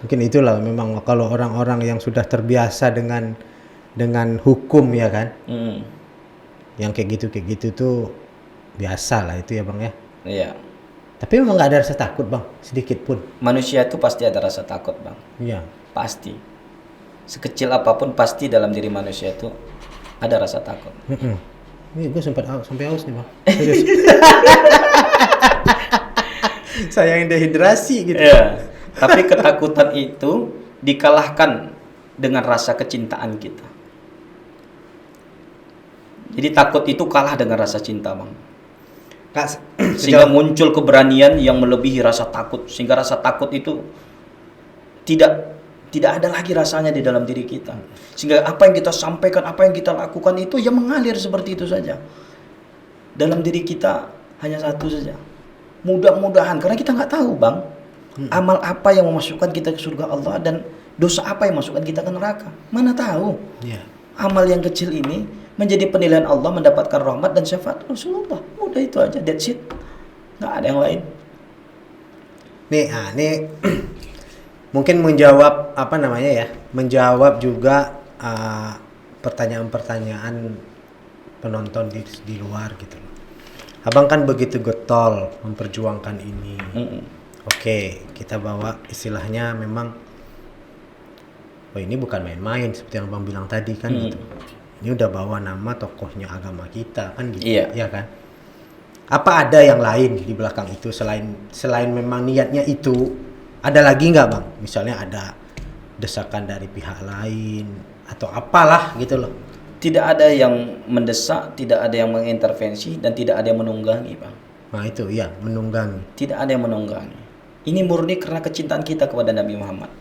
Mungkin itulah memang kalau orang-orang yang sudah terbiasa dengan hukum ya kan, yang kayak gitu tuh biasa lah itu ya Bang ya. Iya. Tapi memang nggak ada rasa takut Bang, sedikit pun. Manusia itu pasti ada rasa takut Bang. Iya. Pasti. Sekecil apapun pasti dalam diri manusia itu ada rasa takut. Ini gue sampai haus nih Bang. Serius. Saya yang dehidrasi gitu. Iya. Tapi ketakutan itu dikalahkan dengan rasa kecintaan kita. Jadi takut itu kalah dengan rasa cinta Bang. Sehingga muncul keberanian yang melebihi rasa takut. Sehingga rasa takut itu tidak ada lagi rasanya di dalam diri kita. Sehingga apa yang kita sampaikan, apa yang kita lakukan itu ya mengalir seperti itu saja. Dalam diri kita hanya satu saja. Mudah-mudahan, karena kita nggak tahu Bang, amal apa yang memasukkan kita ke surga Allah dan dosa apa yang memasukkan kita ke neraka. Mana tahu? Amal yang kecil ini menjadi penilaian Allah, mendapatkan rahmat dan syafaat Rasulullah. Udah itu aja, that's it. Nggak ada yang lain. Nih mungkin menjawab menjawab juga pertanyaan-pertanyaan penonton di luar gitu loh. Abang kan begitu getol memperjuangkan ini. Oke, kita bawa istilahnya memang, ini bukan main-main seperti yang Abang bilang tadi kan gitu. Ini udah bawa nama tokohnya agama kita kan gitu. Iya kan? Apa ada yang lain di belakang itu selain memang niatnya itu? Ada lagi nggak Bang? Misalnya ada desakan dari pihak lain atau apalah gitu loh. Tidak ada yang mendesak, tidak ada yang mengintervensi, dan tidak ada yang menunggangi Bang. Nah itu ya, menunggangi. Tidak ada yang menunggangi. Ini murni karena kecintaan kita kepada Nabi Muhammad.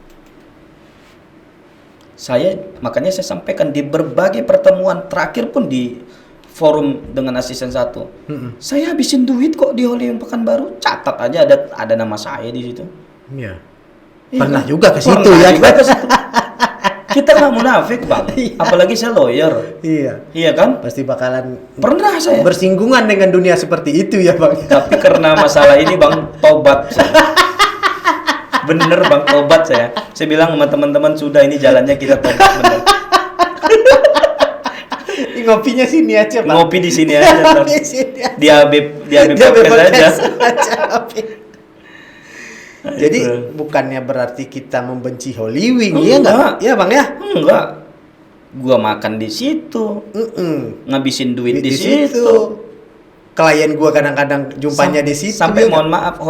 Makanya saya sampaikan di berbagai pertemuan terakhir pun di forum dengan asisten 1. Saya habisin duit kok di Holy Wing Pekanbaru. Catat aja ada nama saya di situ. Iya. Pernah juga ke situ ya. Juga ke situ. Kita nggak munafik Bang. Apalagi saya lawyer. Iya kan? Pasti bakalan pernah saya bersinggungan dengan dunia seperti itu ya Bang. Tapi karena masalah ini Bang, tobat saya. Bener bang, tobat saya. Saya bilang sama teman-teman sudah ini jalannya kita tobat bener. Ngopinya sini aja, Bang. Ngopi di sini aja. Ngopi sini aja. Di AB podcast aja. Jadi bukannya berarti kita membenci Holy Wing, iya enggak? Iya, Bang ya? Enggak. Gua makan di situ. Ngabisin duit di situ. Klien gua kadang-kadang jumpanya di situ. Sampai mohon maaf,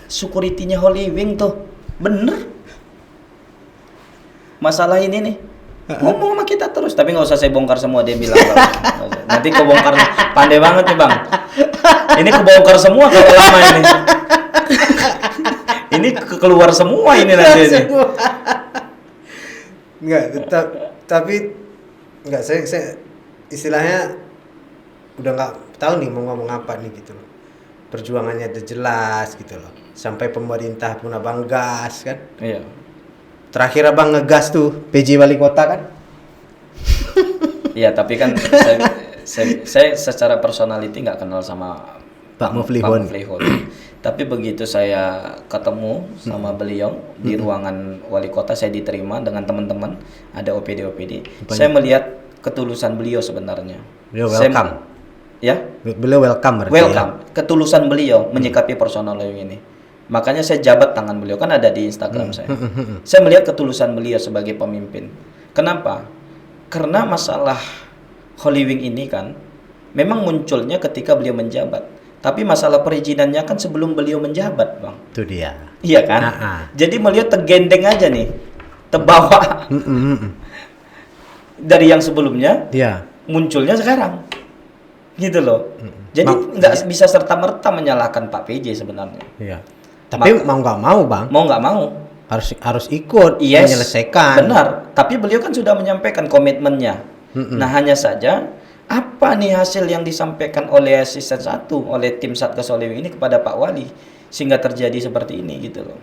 security-nya Holy Wing tuh bener. Masalah ini nih. Ngomong sama kita terus, tapi nggak usah saya bongkar semua, dia bilang. Nanti kebongkar, pandai banget nih bang. Ini kebongkar semua kalau lama ini. Ini keluar semua ini nanti ini. Enggak, tapi enggak, saya istilahnya udah nggak tahu nih mau ngomong apa nih gitu loh. Perjuangannya udah jelas gitu loh. Sampai pemerintah pun abang gas kan. Iya. Terakhir abang ngegas tuh PJ Wali Kota kan. Iya, tapi kan saya secara personality nggak kenal sama Pak Muflihun. Tapi begitu saya ketemu sama beliau di ruangan Wali Kota, saya diterima dengan teman-teman, ada OPD. Saya melihat ketulusan beliau sebenarnya. Beliau welcome. Beliau welcome berarti. Welcome. Ya? Ketulusan beliau menyikapi personal ini. Makanya saya jabat tangan beliau, kan ada di Instagram saya. Saya melihat ketulusan beliau sebagai pemimpin. Kenapa? Karena masalah Holy Wing ini kan memang munculnya ketika beliau menjabat. Tapi masalah perizinannya kan sebelum beliau menjabat, Bang. Itu dia. Iya kan? Jadi beliau tergendeng aja nih, terbawa. Dari yang sebelumnya, munculnya sekarang. Gitu loh. Jadi nggak bisa serta-merta menyalahkan Pak PJ sebenarnya. Iya. Tapi mau nggak mau, Bang. Mau nggak mau. Harus ikut menyelesaikan. Benar. Tapi beliau kan sudah menyampaikan komitmennya. Nah, hanya saja apa nih hasil yang disampaikan oleh asisten 1, oleh tim Satgas Holy Wing ini kepada Pak Wali sehingga terjadi seperti ini gitu loh.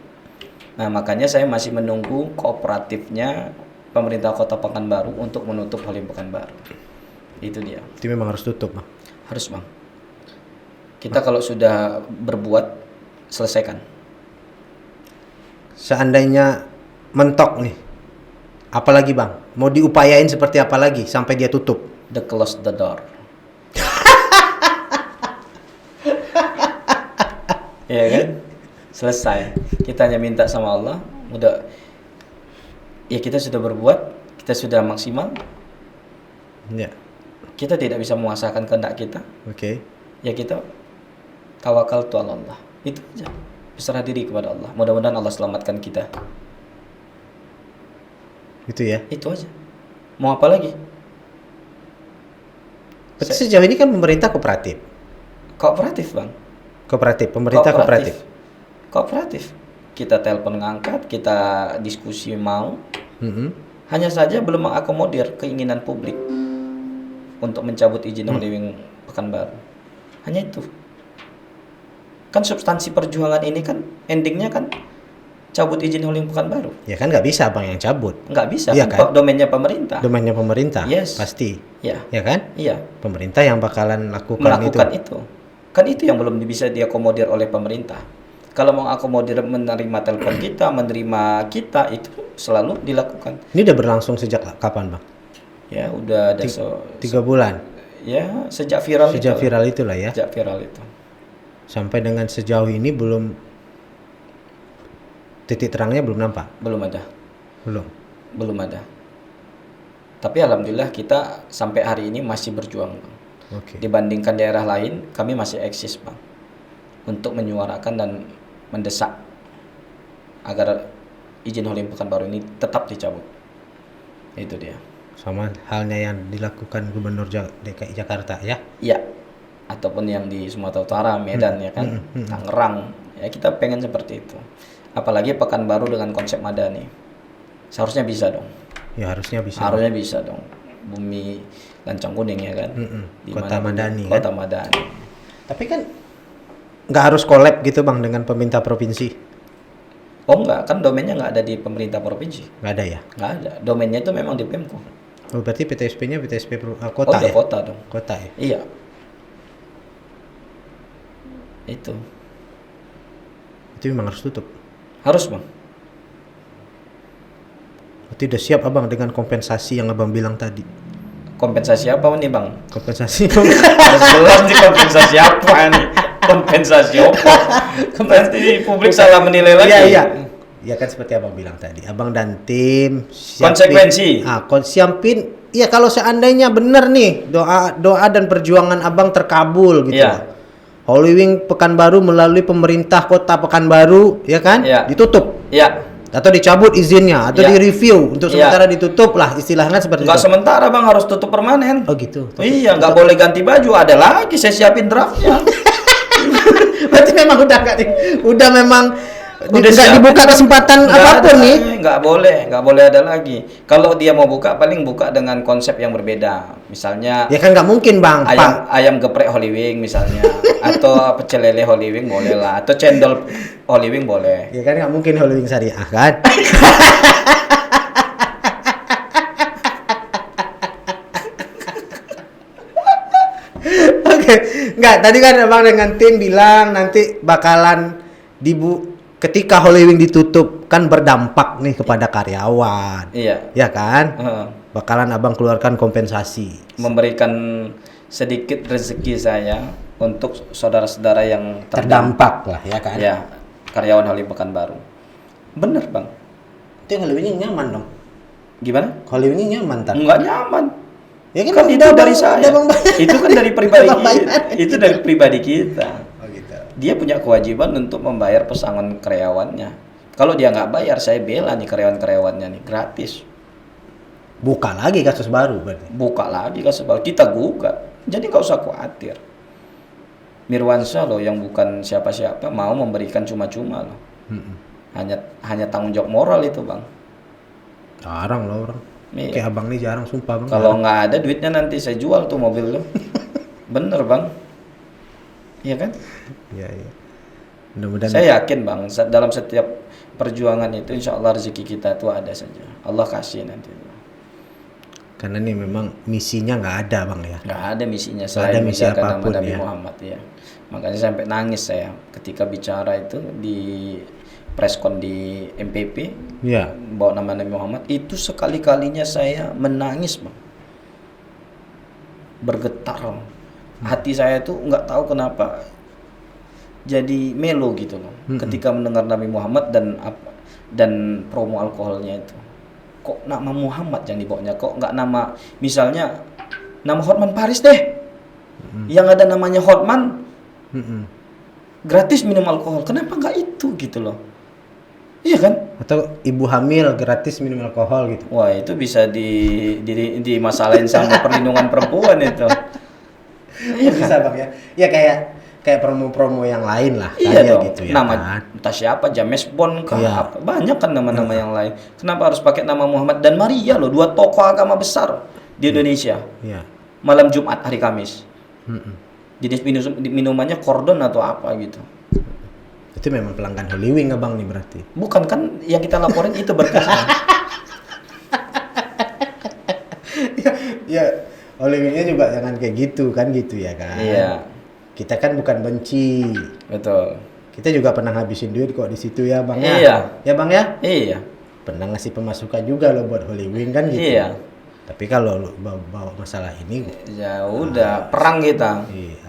Nah, makanya saya masih menunggu kooperatifnya pemerintah Kota Pekanbaru untuk menutup Holy Wing Pekanbaru. Itu dia. Itu memang harus tutup, Bang. Harus, Bang. Kita kalau sudah berbuat, selesaikan. Seandainya mentok nih, apalagi Bang? Mau diupayain seperti apa lagi sampai dia tutup? Close the door. Ya kan? Selesai. Kita hanya minta sama Allah, udah. Ya kita sudah berbuat, kita sudah maksimal. Ya. Kita tidak bisa menguasakan kehendak kita. Oke. Ya kita tawakal tu Allah. Itu aja. Berserah diri kepada Allah. Mudah-mudahan Allah selamatkan kita. Itu ya. Itu aja. Mau apa lagi? Berarti sejauh ini kan pemerintah kooperatif. Kooperatif, Bang. Kooperatif, pemerintah kooperatif. Kooperatif. Kita telepon ngangkat, kita diskusi mau. Hanya saja belum mengakomodir keinginan publik untuk mencabut izin Holy Wing Pekanbaru. Hanya itu. Kan substansi perjuangan ini kan endingnya kan cabut izin Holy Wing Pekanbaru. Ya kan nggak bisa Bang yang cabut. Nggak bisa, iya kan? Domainnya pemerintah. Domainnya pemerintah, yes. Pasti. Ya. Ya kan? Iya. Pemerintah yang bakalan melakukan itu. Kan itu yang belum bisa diakomodir oleh pemerintah. Kalau mau akomodir menerima telepon kita, menerima kita, itu selalu dilakukan. Ini udah berlangsung sejak kapan, Bang? Ya, udah ada 3 bulan. Ya, sejak viral itulah ya. Sejak viral itu. Sampai dengan sejauh ini belum titik terangnya belum nampak. Belum ada. Belum ada. Tapi alhamdulillah kita sampai hari ini masih berjuang, Bang. Okay. Dibandingkan daerah lain, kami masih eksis, Bang. Untuk menyuarakan dan mendesak agar izin Holy Wing Pekanbaru ini tetap dicabut. Itu dia. Sama halnya yang dilakukan Gubernur DKI Jakarta ya? Iya. Ataupun yang di Sumatera Utara, Medan ya kan, Tangerang. Ya kita pengen seperti itu. Apalagi Pekanbaru dengan konsep madani. Seharusnya bisa dong. Ya harusnya bisa. Harusnya bisa dong. Bumi Lancang Kuning ya kan. Kota Madani. Kota Madani. Tapi kan nggak harus collab gitu Bang dengan pemerintah provinsi. Oh enggak, kan domainnya nggak ada di pemerintah provinsi. Nggak ada ya? Nggak ada. Domainnya itu memang di Pemko. Oh berarti PTSP-nya PTSP kota ya? Kota dong. Kota ya? Iya. Itu memang harus tutup. Harus bang. Berarti udah siap abang dengan kompensasi yang abang bilang tadi. Kompensasi apa nih bang? Kompensasi. Jelas nih kompensasi apa nih? Kompensasi apa? Nanti publik salah menilai lagi. Iya. Ya kan seperti abang bilang tadi, abang dan tim siapin, konsekuensi. Siapin. Iya kalau seandainya benar nih doa dan perjuangan abang terkabul gitu. Iya. Holy Wing Pekanbaru melalui pemerintah kota Pekanbaru, ya kan? Iya. Ditutup. Iya. Atau dicabut izinnya, atau Iya. direview untuk sementara ditutup lah istilahnya seperti Nggak itu. sementara bang, harus tutup permanen. Oh gitu. Iya, nggak boleh ganti baju. Ada lagi saya siapin draftnya. Berarti memang udah memang Udah nggak siap. dibuka kesempatan apapun nih. Nggak boleh ada lagi. Kalau dia mau buka, paling buka dengan konsep yang berbeda. Misalnya Ya kan nggak mungkin bang. ayam geprek Holy Wing misalnya, atau pecel lele Holy Wing boleh lah, atau cendol Holy Wing boleh. Ya kan nggak mungkin Holy Wing Syariah kan? Oke, nggak. Tadi kan abang dengan tim bilang nanti bakalan ketika Holy Wing ditutup kan berdampak nih kepada karyawan. Iya. Ya kan? Heeh. Bakalan abang keluarkan kompensasi. Memberikan sedikit rezeki saya untuk saudara-saudara yang Terdampak lah ya kan? Ya, karyawan Holy Pekanbaru. Bener bang. Itu Holy Wing nyaman dong. Gimana? Holy Wing nyaman tak? Nggak nyaman. Ya Kan itu udah dari bang- saya. udah bang bayar. Itu kan dari pribadi Udah bang kita. bayar. Itu dari pribadi kita. Oh gitu. Dia punya kewajiban untuk membayar pesangon karyawannya. Kalau dia nggak bayar, saya bela nih karyawan-karyawannya nih gratis. Buka lagi kasus baru berarti. Buka lagi sebab kita gugat. Jadi nggak usah khawatir. Mirwansyah loh yang bukan siapa-siapa mau memberikan cuma-cuma loh. Hanya tanggung jawab moral itu bang. Jarang loh orang. Iya. Kayak abang nih jarang sumpah bang. Kalau nggak ada duitnya nanti saya jual tuh mobil lo. Bener bang. Iya kan? Iya. Mudah-mudahan. Saya yakin bang, dalam setiap perjuangan itu insya Allah rezeki kita itu ada saja. Allah kasih nanti. Karena nih memang misinya nggak ada bang ya. Nggak ada misinya Nggak selain ada misi menjaga nama apapun Nabi ya. Muhammad ya. Makanya sampai nangis saya ketika bicara itu di preskon di MPP. Iya. Bawa nama Nabi Muhammad itu sekali-kalinya saya menangis bang, bergetar hati saya tuh nggak tahu kenapa jadi melo gitu loh ketika mendengar Nabi Muhammad dan promo alkoholnya itu. Kok nama Muhammad yang dibawanya, kok nggak nama misalnya nama Hotman Paris deh, yang ada namanya Hotman gratis minum alkohol, kenapa nggak itu gitu loh. Iya kan? Atau ibu hamil gratis minum alkohol gitu. Wah itu bisa dimasalahin sama perlindungan perempuan itu. Iya bisa bang ya. Ya kayak promo-promo yang lain lah. Iya kan, ya dong. gitu ya. Nama Kan? entah siapa, James Bond kah, Iya. apa. Banyak kan nama-nama yang lain. Kenapa harus pakai nama Muhammad dan Maria loh, dua tokoh agama besar di Indonesia. Iya. Malam Jumat hari Kamis. Jenis minumannya kordon atau apa gitu. Itu memang pelanggan Holy Wing abang nih berarti. Bukan kan yang kita laporin itu berkasnya. Ya Holy Wingnya juga jangan kayak gitu kan gitu ya kan. Iya, Kita kan bukan benci. betul. Kita juga pernah habisin duit kok di situ ya bang ya. Iya. Ya bang ya. Iya. Pernah ngasih pemasukan juga lo buat Holy Wing kan gitu. Iya. Tapi kalau lo bawa masalah ini, Ya udah, perang kita. iya.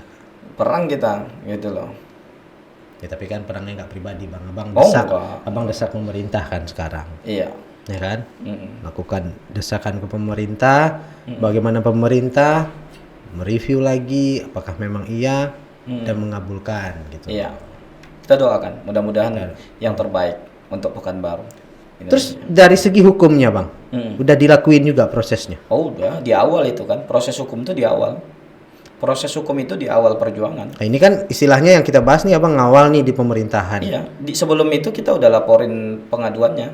Perang kita gitu loh. Ya tapi kan perangnya nggak pribadi bang. Enggak. Abang desak pemerintah kan sekarang, Iya. ya kan? Mm-mm. Lakukan desakan ke pemerintah. Bagaimana pemerintah mereview lagi apakah memang iya dan mengabulkan gitu. Iya. Kita doakan mudah-mudahan yang terbaik untuk Pekanbaru. Terus dari segi hukumnya bang, udah dilakuin juga prosesnya. Oh udah di awal itu kan, proses hukum itu di awal. Proses hukum itu di awal perjuangan. Nah, ini kan istilahnya yang kita bahas nih abang ngawal nih di pemerintahan. Iya, sebelum itu kita udah laporin pengaduannya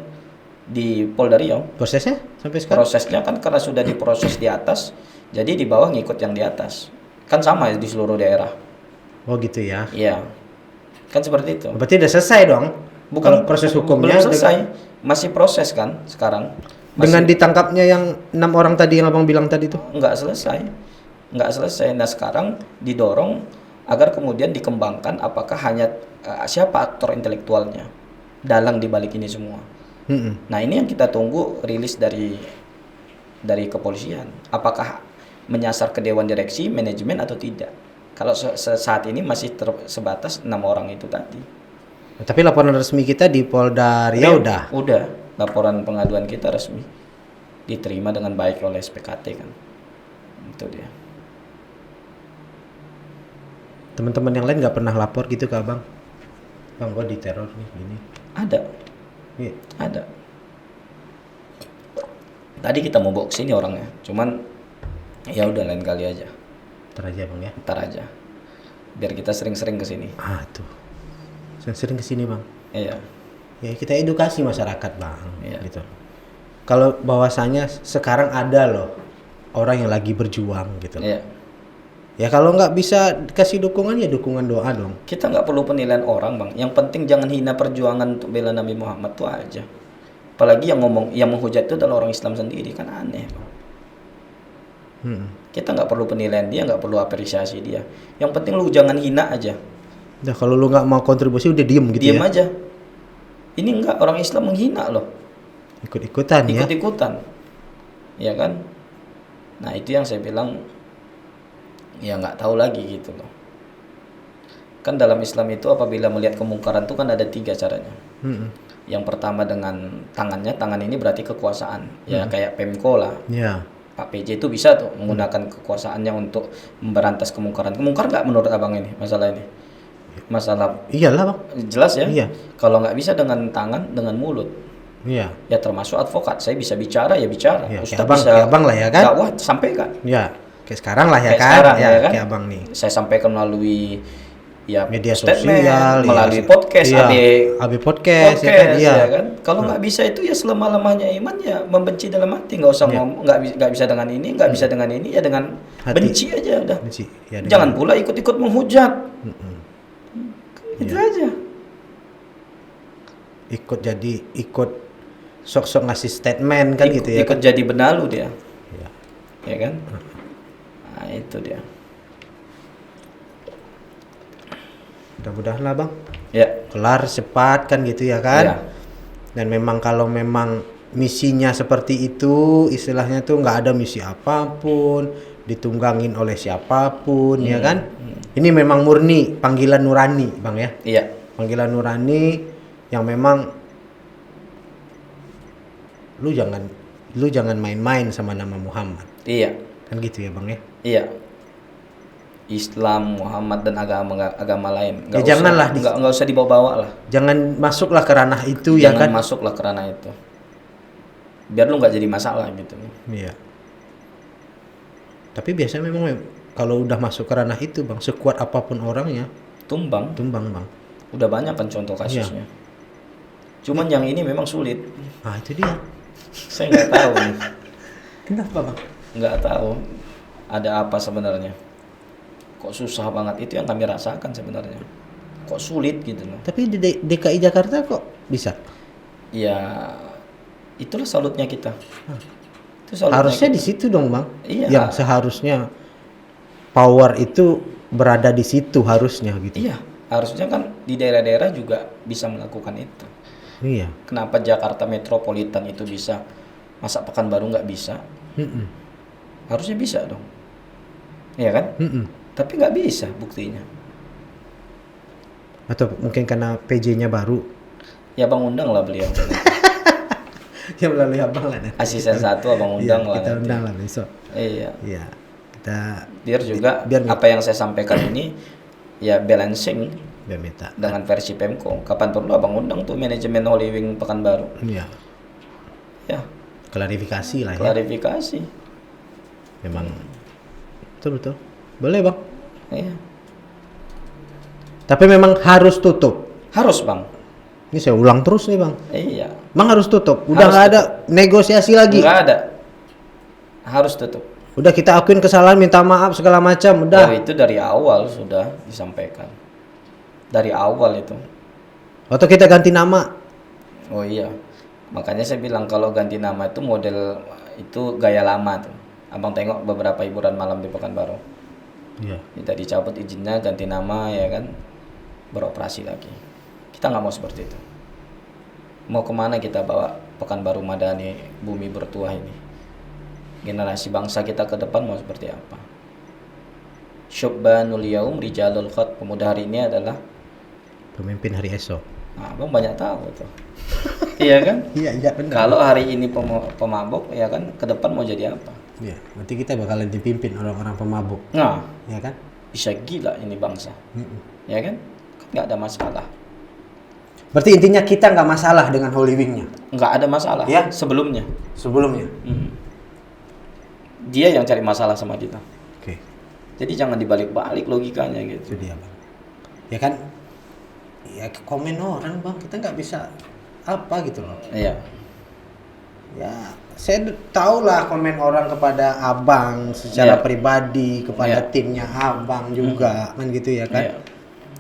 di Polda Riau. Prosesnya sampai sekarang? Prosesnya kan karena sudah diproses di atas, jadi di bawah ngikut yang di atas. Kan sama ya di seluruh daerah. Oh gitu ya. Iya. Kan seperti itu. Berarti udah selesai dong? Kalau proses hukumnya belum selesai. Masih proses kan sekarang. Dengan ditangkapnya yang 6 orang tadi yang abang bilang tadi tuh? Nggak selesai. Nah sekarang didorong agar kemudian dikembangkan apakah hanya siapa aktor intelektualnya. dalang di balik ini semua. Nah ini yang kita tunggu rilis dari kepolisian. Apakah menyasar ke dewan direksi, manajemen atau tidak? Kalau saat ini masih sebatas 6 orang itu tadi. Tapi laporan resmi kita di Polda Riau udah. Udah, laporan pengaduan kita resmi diterima dengan baik oleh SPKT kan. Itu dia. Teman-teman yang lain nggak pernah lapor gitu ke abang? Bang, gua diteror nih gini. Ada. Iya. Ada. Tadi kita mau bawa kesini orangnya, cuman ya udah lain kali aja. Ntar aja bang ya. Ntar aja. Biar kita sering-sering kesini. Tuh. Sering kesini bang. Iya. Ya kita edukasi masyarakat bang. Iya. Gitu. Kalau bahwasanya sekarang ada loh orang yang lagi berjuang gitu. Iya. Ya kalau nggak bisa kasih dukungan ya dukungan doa dong. Kita nggak perlu penilaian orang bang. Yang penting jangan hina perjuangan untuk bela Nabi Muhammad tuh aja. Apalagi yang menghujat itu adalah orang Islam sendiri, kan aneh bang. Kita nggak perlu penilaian dia, nggak perlu apresiasi dia. Yang penting lu jangan hina aja. Nah kalau lu nggak mau kontribusi udah diem gitu Diem ya. aja. Ini enggak, orang Islam menghina loh. Ikut-ikutan ya. Ikut-ikutan. Ya kan? Nah itu yang saya bilang, ya nggak tahu lagi gitu loh. Kan dalam Islam itu apabila melihat kemungkaran itu kan ada 3 caranya. Yang pertama dengan tangannya, tangan ini berarti kekuasaan. Ya kayak Pemko lah. Ya. Pak PJ itu bisa tuh menggunakan kekuasaannya untuk memberantas kemungkaran. Kemungkar nggak menurut abang ini masalah ini? Masalah Iyalah bang. jelas ya. Iya. Kalau nggak bisa dengan tangan, dengan mulut. Iya. Ya termasuk advokat. Saya bisa bicara ya bicara. Ya, Ustaz abang, bisa kayak abang lah ya kan. dakwah sampaikan. Ya. Kayak sekarang lah ya Kayak kan. sekarang, Ya, ya kan? kayak abang nih. Saya sampaikan melalui ya Media statement, sosial, melalui ya. podcast, Iya. AB podcast ya kan. Iya. ya kan. Kalau nggak bisa itu ya selama-lamanya iman ya membenci dalam hati, nggak usah ngomong nggak bisa dengan ini, nggak bisa dengan ini, ya dengan Hati. benci aja udah. Benci. Ya, Jangan pula ikut-ikut menghujat. Itu aja. ikut sok-sok ngasih statement kan gitu ya. Ikut jadi benalu dia. Ya. Ya kan? Nah, itu dia. Mudah-mudahan lah bang. Ya. Kelar cepat kan gitu ya kan. Ya. Dan memang kalau memang misinya seperti itu, istilahnya tuh nggak ada misi apapun, ditunggangin oleh siapapun ya kan. Ini memang murni panggilan nurani bang ya. Iya. Panggilan nurani yang memang lu jangan main-main sama nama Muhammad. Iya. Kan gitu ya bang ya. Iya. Islam, Muhammad dan agama lain. Janganlah nggak usah dibawa-bawa lah. Jangan masuklah ke ranah itu ya kan. Jangan masuklah ke ranah itu. Biar lu nggak jadi masalah gitu. Iya. Tapi biasanya memang kalau udah masuk ke ranah itu bang, sekuat apapun orangnya tumbang bang. Udah banyak kan contoh kasusnya. Cuman yang ini memang sulit. Ah itu dia. Saya nggak tahu nih. Kenapa bang? Nggak tahu ada apa sebenarnya. Kok susah banget, itu yang kami rasakan sebenarnya. Kok sulit gitu loh. Tapi di DKI Jakarta kok bisa? Ya itulah salutnya kita. Itu Harusnya di situ dong bang. Iya. Yang seharusnya power itu berada di situ harusnya gitu. Iya, harusnya kan di daerah-daerah juga bisa melakukan itu. Iya. Kenapa Jakarta metropolitan itu bisa, masa Pekanbaru nggak bisa? Harusnya bisa dong. Iya kan? Tapi nggak bisa buktinya. Atau mungkin karena PJ-nya baru. Ya abang undang lah beliau. Ya melalui abang lah. Asisten 1 abang undang lah. Kita nanti. undang lah besok. Iya. Iya. Kita Biar juga apa yang saya sampaikan ini ya balancing minta dengan versi Pemko. Kapan perlu abang undang tuh manajemen Holy Wing Pekanbaru. Iya. Ya. Klarifikasi lah ya. Klarifikasi. Memang betul. Boleh bang. Iya. Tapi memang harus tutup. Harus bang. Ini saya ulang terus nih bang. Iya. Bang harus tutup. Udah nggak ada negosiasi lagi. Nggak ada. Harus tutup. Udah kita akuin kesalahan, minta maaf segala macam. Udah. Oh, itu dari awal sudah disampaikan. Dari awal itu. Atau kita ganti nama. Oh iya. Makanya saya bilang kalau ganti nama itu model itu gaya lama tuh. Abang tengok beberapa hiburan malam di Pekanbaru. Iya. Kita dicabut izinnya, ganti nama ya kan. Beroperasi lagi. Kita nggak mau seperti itu. mau kemana kita bawa Pekanbaru Madani, bumi bertuah ini? Generasi bangsa kita ke depan mau seperti apa? Syubbanul yaum rijalul khat, pemuda hari ini adalah pemimpin hari esok. Nah, Abang banyak tahu tuh. Iya kan? Iya benar. Kalau hari ini pemabuk, ya kan, ke depan mau jadi apa? Iya, nanti kita bakalan dipimpin orang-orang pemabuk. Nah, Ya kan? bisa gila ini bangsa. Ya kan? Nggak ada masalah. Berarti intinya kita nggak masalah dengan Holy Wing-nya. Nggak ada masalah. Ya. Sebelumnya. Sebelumnya. Dia yang cari masalah sama kita. Oke. Jadi jangan dibalik-balik logikanya gitu. Itu dia bang. Ya kan? Ya komen orang bang, kita nggak bisa apa gitu loh. Iya. Ya, saya tahu lah komen orang kepada abang secara Iya. pribadi, kepada Iya. timnya abang juga, kan gitu ya kan. Iya.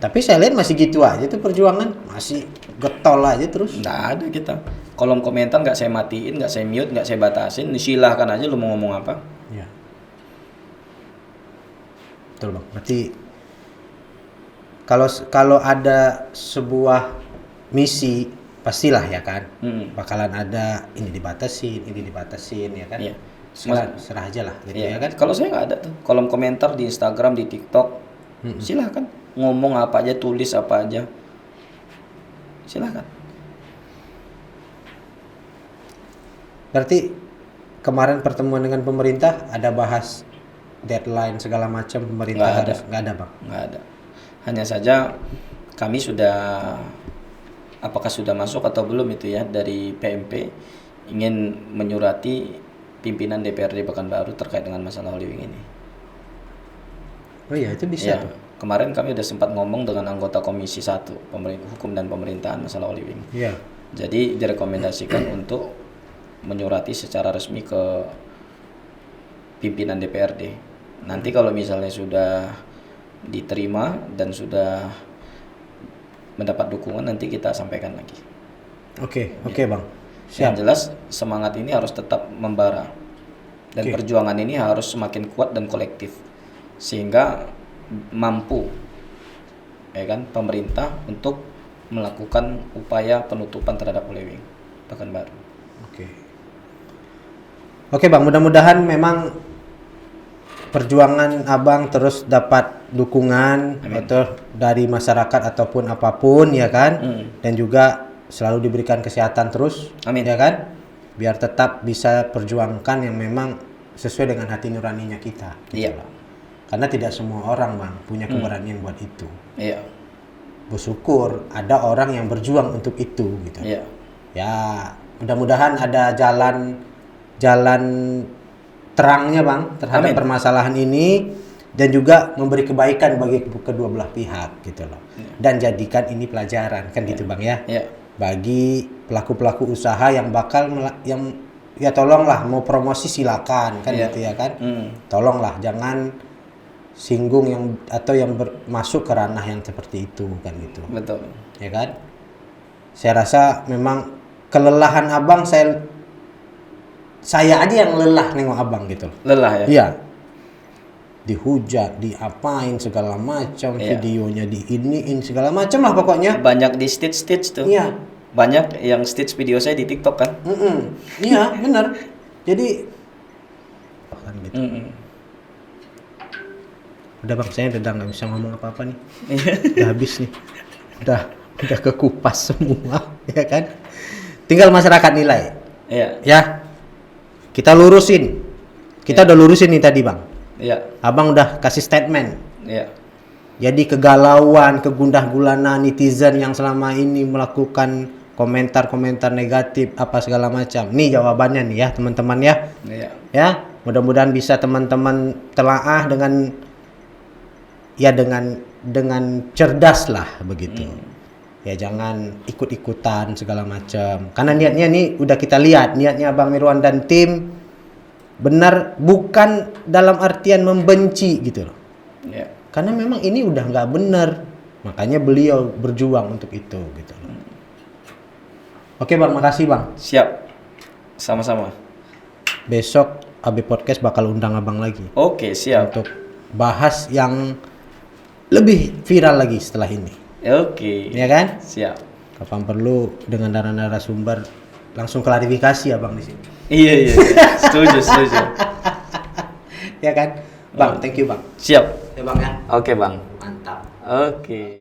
Tapi saya lihat masih gitu aja tuh perjuangan, masih getol aja terus. Nggak ada kita. Kolom komentar nggak saya matiin, nggak saya mute, nggak saya batasin. Silahkan aja lu mau ngomong apa. Ya. Betul bang. Berarti kalau ada sebuah misi pastilah ya kan, bakalan ada ini dibatasin ya kan. Iya. Serah aja lah gitu Iya. ya kan. Kalau saya nggak ada tuh kolom komentar di Instagram, di TikTok. Silahkan ngomong apa aja, tulis apa aja. Silahkan. Berarti kemarin pertemuan dengan pemerintah ada bahas deadline segala macam, pemerintah Nggak ada. harus nggak ada bang. Nggak ada. Hanya saja kami sudah, apakah sudah masuk atau belum itu ya, dari PMP ingin menyurati pimpinan DPRD Pekanbaru terkait dengan masalah Holy Wing ini. Oh iya itu bisa Ya, tuh. kemarin kami udah sempat ngomong dengan anggota Komisi 1 Hukum dan Pemerintahan masalah Holy Wing. Iya. Jadi direkomendasikan untuk menyurati secara resmi ke pimpinan DPRD. Nanti kalau misalnya sudah diterima dan sudah mendapat dukungan, nanti kita sampaikan lagi. Oke bang. Yang jelas semangat ini harus tetap membara dan Oke. perjuangan ini harus semakin kuat dan kolektif sehingga mampu, ya kan, pemerintah untuk melakukan upaya penutupan terhadap Holy Wing Pekanbaru. Oke bang, mudah-mudahan memang perjuangan abang terus dapat dukungan atau dari masyarakat ataupun apapun ya kan, dan juga selalu diberikan kesehatan terus. Amin. Ya kan, biar tetap bisa perjuangkan yang memang sesuai dengan hati nuraninya kita. Iya. Karena tidak semua orang bang punya keberanian buat itu. Iya. Bersyukur ada orang yang berjuang untuk itu gitu. Iya. Ya mudah-mudahan ada jalan terangnya bang terhadap Amin. permasalahan ini dan juga memberi kebaikan bagi kedua belah pihak gitu loh. Dan jadikan ini pelajaran kan gitu bang ya. Iya. Bagi pelaku-pelaku usaha yang bakal yang ya tolonglah mau promosi silakan kan Iya. gitu ya kan. Tolonglah jangan singgung yang atau yang masuk ke ranah yang seperti itu kan gitu. Betul. Ya kan? Saya rasa memang kelelahan abang saya aja yang lelah nengok abang gitu. Lelah ya. Iya. Dihujat, diapain segala macam, Iya. videonya diiniin segala macam lah pokoknya. Banyak di stitch tuh. Iya. Banyak yang stitch video saya di TikTok kan. Iya, benar. Jadi kan gitu. Udah bang, saya udah nggak bisa ngomong apa-apa nih. Udah habis nih. Udah kekupas semua, ya kan? Tinggal masyarakat nilai. Iya. Ya. Kita lurusin. Kita udah lurusin nih tadi, Bang. Iya. Abang udah kasih statement. Iya. Jadi kegalauan, kegundah-gulanan netizen yang selama ini melakukan komentar-komentar negatif apa segala macam. Nih jawabannya nih ya, teman-teman ya. Iya. Ya, mudah-mudahan bisa teman-teman telaah dengan cerdas lah begitu. Ya jangan ikut-ikutan segala macam. Karena niatnya nih udah kita lihat, niatnya Bang Mirwan dan tim benar bukan dalam artian membenci gitu loh. Iya. Karena memang ini udah nggak benar. Makanya beliau berjuang untuk itu gitu loh. Oke Bang, makasih Bang. Siap. Sama-sama. Besok AB Podcast bakal undang Abang lagi Oke, siap. untuk bahas yang lebih viral lagi setelah ini. Oke. Ya kan? Siap. Kapan perlu dengan narasumber langsung klarifikasi Abang di sini. Iya. Setuju. Ya kan? Bang, thank you Bang. Siap. Ya Bang ya. Oke, Bang. Mantap. Oke.